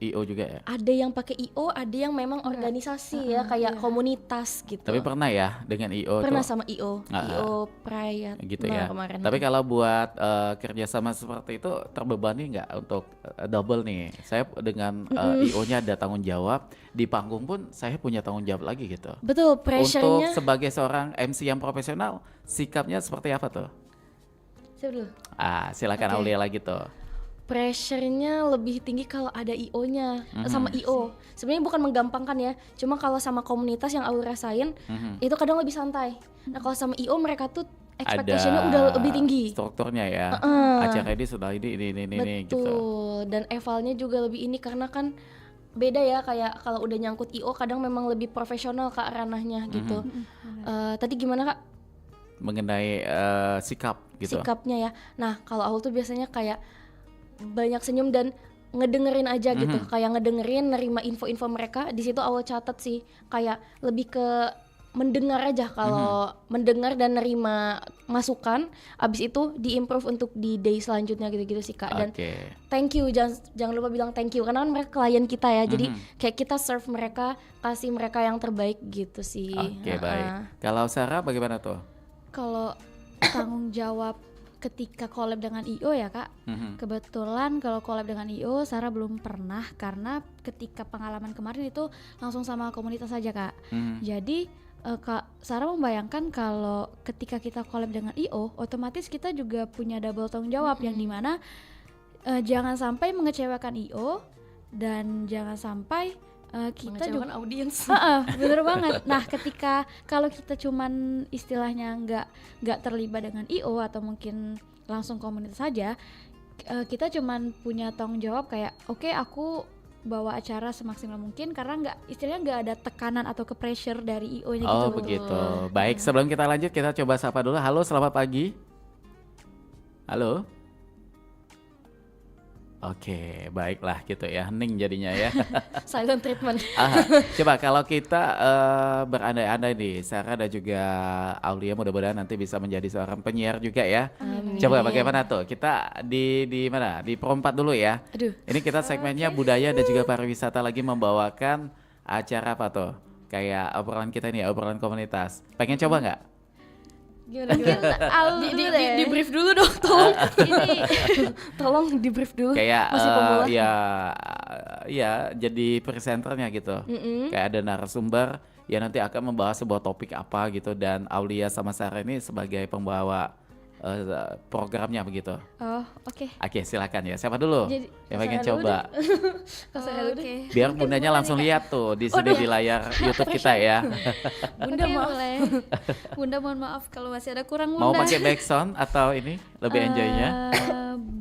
IO juga ya? Ada yang pakai IO, ada yang memang organisasi ya kayak komunitas gitu. Tapi pernah ya dengan IO Pernah tuh? sama IO, IO Pride Gitu nah, ya. kemarin. Tapi kalau buat kerjasama seperti itu terbebani nggak untuk double nih? Saya dengan IO-nya ada tanggung jawab, di panggung pun saya punya tanggung jawab lagi gitu. Betul, Untuk pressure-nya sebagai seorang MC yang profesional, sikapnya seperti apa tuh? Siapa dulu? Silakan Oke. Aulia lagi tuh. Pressure-nya lebih tinggi kalau ada IO-nya sama IO. Sebenarnya bukan menggampangkan ya, cuma kalau sama komunitas yang aku rasain itu kadang lebih santai. Nah kalau sama IO mereka tuh expectation-nya Ada udah lebih tinggi. strukturnya ya. Acara ini sudah ini gitu. Betul. Dan evalnya juga lebih ini karena kan beda ya kayak kalau udah nyangkut IO kadang memang lebih profesional Kak ranahnya gitu. Tadi gimana Kak Mengenai sikap gitu. sikapnya ya? Nah kalau aku tuh biasanya kayak banyak senyum dan ngedengerin aja gitu, kayak ngedengerin, nerima info-info mereka. Di situ awal catat sih, kayak lebih ke mendengar aja. Kalau mendengar dan nerima masukan, abis itu diimprove untuk di day selanjutnya gitu-gitu sih Kak. Dan Oke. thank you, jangan lupa bilang thank you karena kan mereka klien kita ya. Jadi kayak kita serve mereka, kasih mereka yang terbaik gitu sih. Oke, baik. Kalau Sarah bagaimana tuh? Kalau tanggung jawab ketika collab dengan IO ya Kak, kebetulan kalau collab dengan IO Sarah belum pernah karena ketika pengalaman kemarin itu langsung sama komunitas saja Kak. Jadi Kak Sarah membayangkan kalau ketika kita collab dengan IO otomatis kita juga punya double tanggung jawab yang dimana jangan sampai mengecewakan IO dan jangan sampai kita juga audiens. bener banget. Nah, ketika kalau kita cuman istilahnya nggak terlibat dengan IO atau mungkin langsung komunitas saja, kita cuman punya tanggung jawab kayak oke, aku bawa acara semaksimal mungkin karena istilahnya nggak ada tekanan atau ke pressure dari IO-nya gitu. Oh begitu. Baik, sebelum kita lanjut kita coba sapa dulu. Halo, selamat pagi. Halo. Oke, baiklah gitu ya, hening jadinya ya. Silent treatment. Coba kalau kita berandai-andai nih, Sarah dan juga Aulia mudah-mudahan nanti bisa menjadi seorang penyiar juga ya. Coba bagaimana tuh? Kita di mana? Di Pro 4 dulu ya. Aduh. Ini kita segmennya budaya dan juga pariwisata lagi membawakan acara apa tuh? Kayak obrolan kita nih, obrolan komunitas. Pengen coba nggak? Gimana? Di brief dulu dong, tolong. Ini Tolong di brief dulu. Kayak Masih pemula. ya jadi presenternya gitu. Kayak ada narasumber yang nanti akan membahas sebuah topik apa gitu dan Aulia sama Sarah ini sebagai pembawa programnya begitu. oh, oke. Oke, silakan ya. Siapa dulu? Jadi, yang pengen Sarah dulu coba. Oke. Biar bundanya langsung lihat tuh di sini di layar YouTube kita ya. Bunda boleh. Bunda mohon maaf kalau masih ada kurang Bunda. Mau pakai backsound atau ini lebih enjoynya?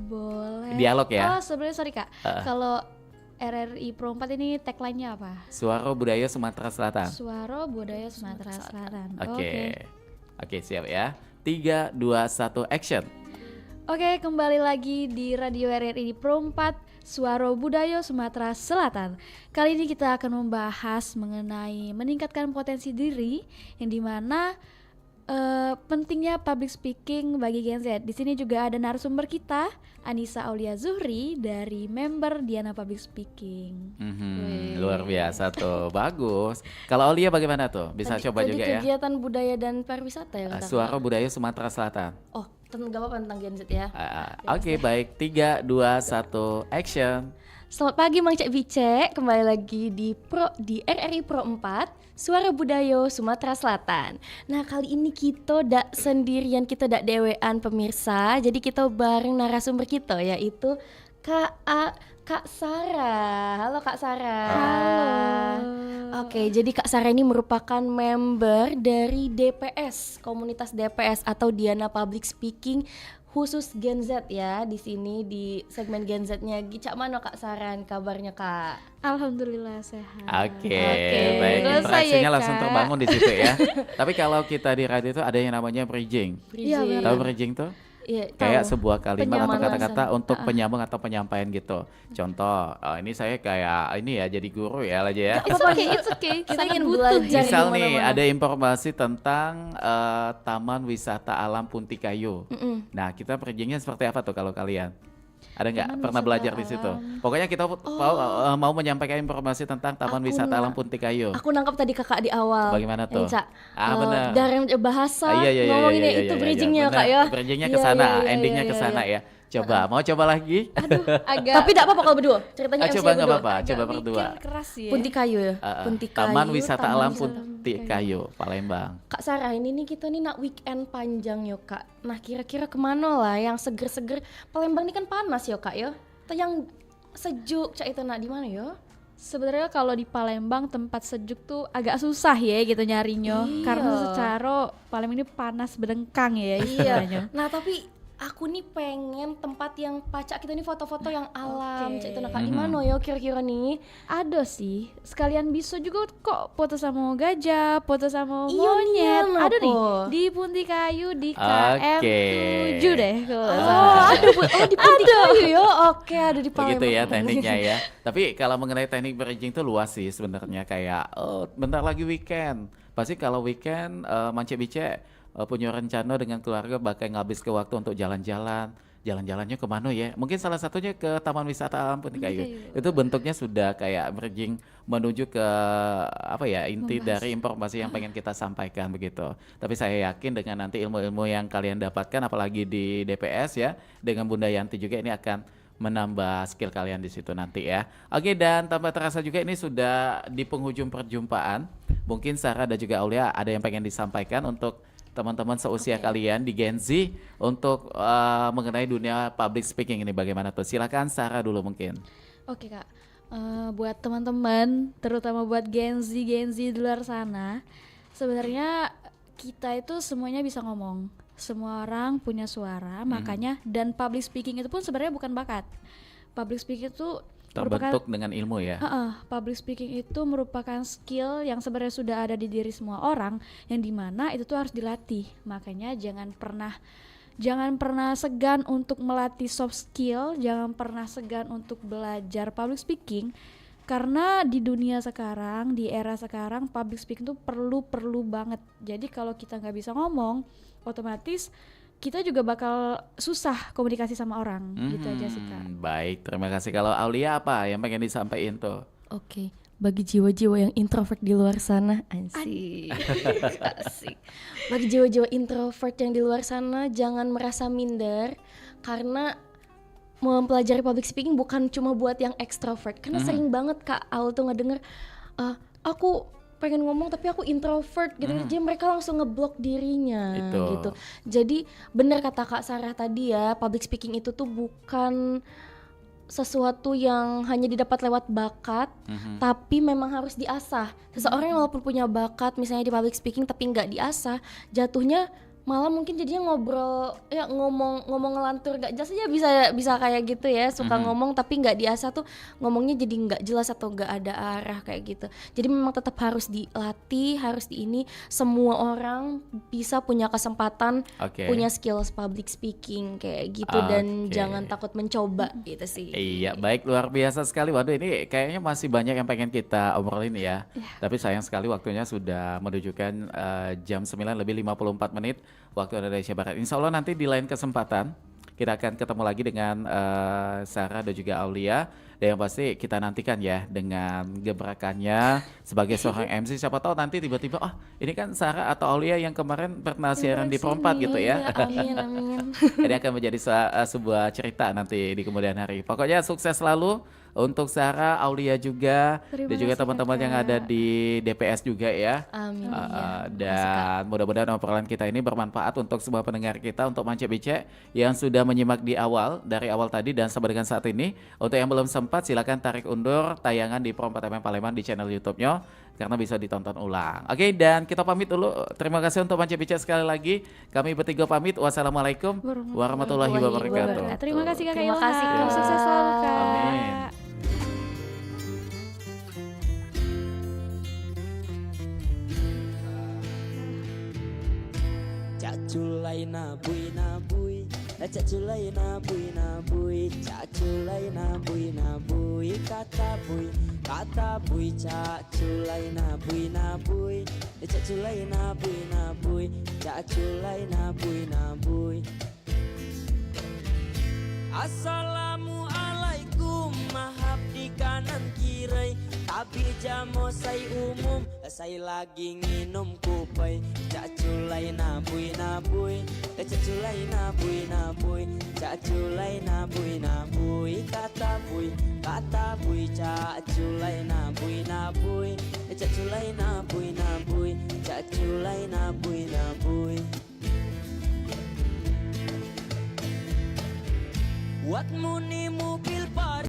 Boleh. Dialog ya? Oh, sebenarnya sorry Kak. Kalau RRI Pro 4 ini tagline-nya apa? Suara Budaya Sumatera Selatan. Suara Budaya Sumatera Selatan. Oke, siap ya. 3, 2, 1, action. Oke, kembali lagi di Radio RRI Pro 4 Suara Budaya Sumatera Selatan. Kali ini kita akan membahas mengenai meningkatkan potensi diri yang dimana pentingnya public speaking bagi Gen Z. Di sini juga ada narasumber kita, Anissa Aulia Zuhri dari member Diana Public Speaking. Luar biasa tuh, bagus. Kalau Aulia bagaimana tuh? Bisa coba juga ya. Kegiatan budaya dan pariwisata ya kata Suara Budaya Sumatera Selatan. Oh, nggak apa-apa tentang Gen Z ya. Oke, baik. 3, 2, 1, action. Selamat pagi Mang Cek Bicek, kembali lagi di RRI Pro 4 Suara Budaya Sumatera Selatan. Nah kali ini kita dak sendirian, kita dak dewean pemirsa. Jadi kita bareng narasumber kita yaitu Kak Sarah. Halo Kak Sarah. Halo. Oke, jadi Kak Sarah ini merupakan member dari DPS, komunitas DPS atau Diana Public Speaking khusus Gen Z ya, di sini di segmen Gen Z-nya. Cak mana Kak Saran kabarnya Kak? Alhamdulillah sehat. Oke, Baik. Selesai interaksinya ya, langsung Kak. terbangun di situ ya. Tapi kalau kita di radio itu ada yang namanya bridging. Iya, benar. Tahu bridging tuh? Iya, Kayak tahu. sebuah kalimat atau Penyamaran kata-kata bahasa. untuk penyambung atau penyampaian gitu. Contoh, ini saya kayak ini ya jadi guru ya aja ya. It's okay. Kita Sangat ingin butuh belajar. ya. Misal di nih mana-mana. ada informasi tentang Taman Wisata Alam Puntikayu. Nah, kita bridgingnya seperti apa tuh kalau kalian? Ada nggak Taman pernah Wisata belajar di situ? Alam. Pokoknya kita mau menyampaikan informasi tentang Taman Aku Wisata Alam na- Puntikayu. Aku nangkap tadi kakak di awal. Bagaimana tuh? Enca, Benar. dari bahasa Iya, ngomongin ya, itu bridgingnya benar. kak ya. Bridgingnya Iya, ke sana, iya, iya, endingnya iya, ke sana iya. ya. Coba, mau coba lagi? Agak Tapi tidak apa-apa kalau berdua. Ceritanya MC Coba nggak berdua. apa-apa, coba agak berdua. mikir keras ya. Puntikayu ya. Taman Wisata Taman Alam Wisata Puntikayu, Palembang. Kak Sarah, ini nih kita nih nak weekend panjang yo kak. Nah kira-kira kemana lah yang seger-seger? Palembang ini kan panas yo kak yo. Yang sejuk cak itu nak di mana yo? Sebenarnya kalau di Palembang tempat sejuk tuh agak susah ya gitu nyarinya, Iya. karena secara Palembang ini panas berdengkang ya istilahnya. Nah tapi aku nih pengen tempat yang pacak kita nih foto-foto yang alam cak itu nak kak. Di mana yo kira-kira nih? Ada sih, sekalian bisa juga kok foto sama gajah, foto sama Iya, monyet. iya, Ada nih apa? di Puntikayu di KM Oke. 7 deh kalau nggak Oh, salah. ada di Puntikayu yo. Oke, ada di Palembang. Begitu ya tekniknya ya. Tapi kalau mengenai teknik bridging itu luas sih sebenarnya, kayak bentar lagi weekend. Pasti kalau weekend Mance Bice punya rencana dengan keluarga bakal ngabis ke waktu untuk jalan-jalan. Jalan-jalannya kemana ya? Mungkin salah satunya ke Taman Wisata Alam Puntikayu. Itu bentuknya sudah kayak bridging menuju ke apa ya, inti dari informasi yang pengen kita sampaikan begitu. Tapi saya yakin dengan nanti ilmu-ilmu yang kalian dapatkan apalagi di DPS ya, dengan Bunda Yanti juga ini akan menambah skill kalian di situ nanti ya. Oke, dan tanpa terasa juga ini sudah di penghujung perjumpaan. Mungkin Sarah dan juga Aulia ada yang pengen disampaikan untuk teman-teman seusia kalian di Gen Z untuk mengenai dunia public speaking ini bagaimana tuh? Silakan Sarah dulu mungkin. Oke kak, buat teman-teman, terutama buat Gen Z di luar sana, sebenarnya kita itu semuanya bisa ngomong, semua orang punya suara, makanya dan public speaking itu pun sebenarnya bukan bakat. Public speaking itu Terbentuk dengan ilmu ya. public speaking itu merupakan skill yang sebenarnya sudah ada di diri semua orang, yang dimana itu tuh harus dilatih. Makanya jangan pernah segan untuk melatih soft skill, jangan pernah segan untuk belajar public speaking, karena di dunia sekarang, di era sekarang public speaking tuh perlu banget. Jadi kalau kita nggak bisa ngomong, otomatis kita juga bakal susah komunikasi sama orang. Gitu aja sih kak. Baik, terima kasih. Kalau Aulia apa yang pengen disampaikan tuh? Oke, bagi jiwa-jiwa yang introvert di luar sana, asik. Asik. Bagi jiwa-jiwa introvert yang di luar sana, jangan merasa minder karena mempelajari public speaking bukan cuma buat yang extrovert. Karena sering banget Kak Aul tuh ngedenger, aku pengen ngomong tapi aku introvert gitu. Jadi mereka langsung ngeblok dirinya Itu. gitu. Jadi benar kata Kak Sarah tadi ya, public speaking itu tuh bukan sesuatu yang hanya didapat lewat bakat, tapi memang harus diasah. Seseorang yang walaupun punya bakat misalnya di public speaking tapi nggak diasah, jatuhnya malah mungkin jadinya ngobrol ya ngomong ngelantur gak jelas aja, bisa kayak gitu ya, suka ngomong tapi nggak diasah tuh ngomongnya jadi nggak jelas atau nggak ada arah kayak gitu. Jadi memang tetap harus dilatih, harus ini semua orang bisa punya kesempatan Oke. punya skills public speaking kayak gitu, dan Oke. jangan takut mencoba gitu sih. Iya, baik, luar biasa sekali. Waduh, ini kayaknya masih banyak yang pengen kita obrolin ya. Tapi sayang sekali waktunya sudah menunjukkan jam 9:54 waktu Indonesia Barat. Insya Allah nanti di lain kesempatan kita akan ketemu lagi dengan Sarah dan juga Aulia. Dan yang pasti kita nantikan ya dengan gebrakannya sebagai seorang MC. Siapa tahu nanti tiba-tiba, ini kan Sarah atau Aulia yang kemarin pernah siaran di Pro 4 gitu ya. Amin, amin. Ini akan menjadi sebuah cerita nanti di kemudian hari. Pokoknya sukses selalu untuk Sarah, Aulia juga, Terima dan juga kasih, teman-teman yang Kakak. ada di DPS juga ya. Amin. Dan mudah-mudahan obrolan kita ini bermanfaat untuk semua pendengar kita, untuk Mance Bice yang sudah menyimak dari awal tadi dan sampai dengan saat ini. Untuk yang belum sempat silakan tarik undur tayangan di Pro 4 FM Palembang di channel YouTube-nya karena bisa ditonton ulang. Oke, dan kita pamit dulu. Terima kasih untuk Mance Bice sekali lagi. Kami bertiga pamit. Wassalamualaikum warahmatullahi wabarakatuh. Terima kasih Kak Terima Ilham. kasih, Kak. Sukses selalu Kak. Amin. Cak culai nabui cak culai nabui, cak culai nabui, kata bui, cak culai nabui, cak culai nabui, cak culai nabui. Assalamualaikum, mahap di kanan kiri, tapi jamo say umum, saya lagi nginum kupai. Cak culai nabui, cak culai nabui, cak culai nabui, kata bui, cak culai nabui, cak culai nabui, cak culai nabui. Wat muni mobil par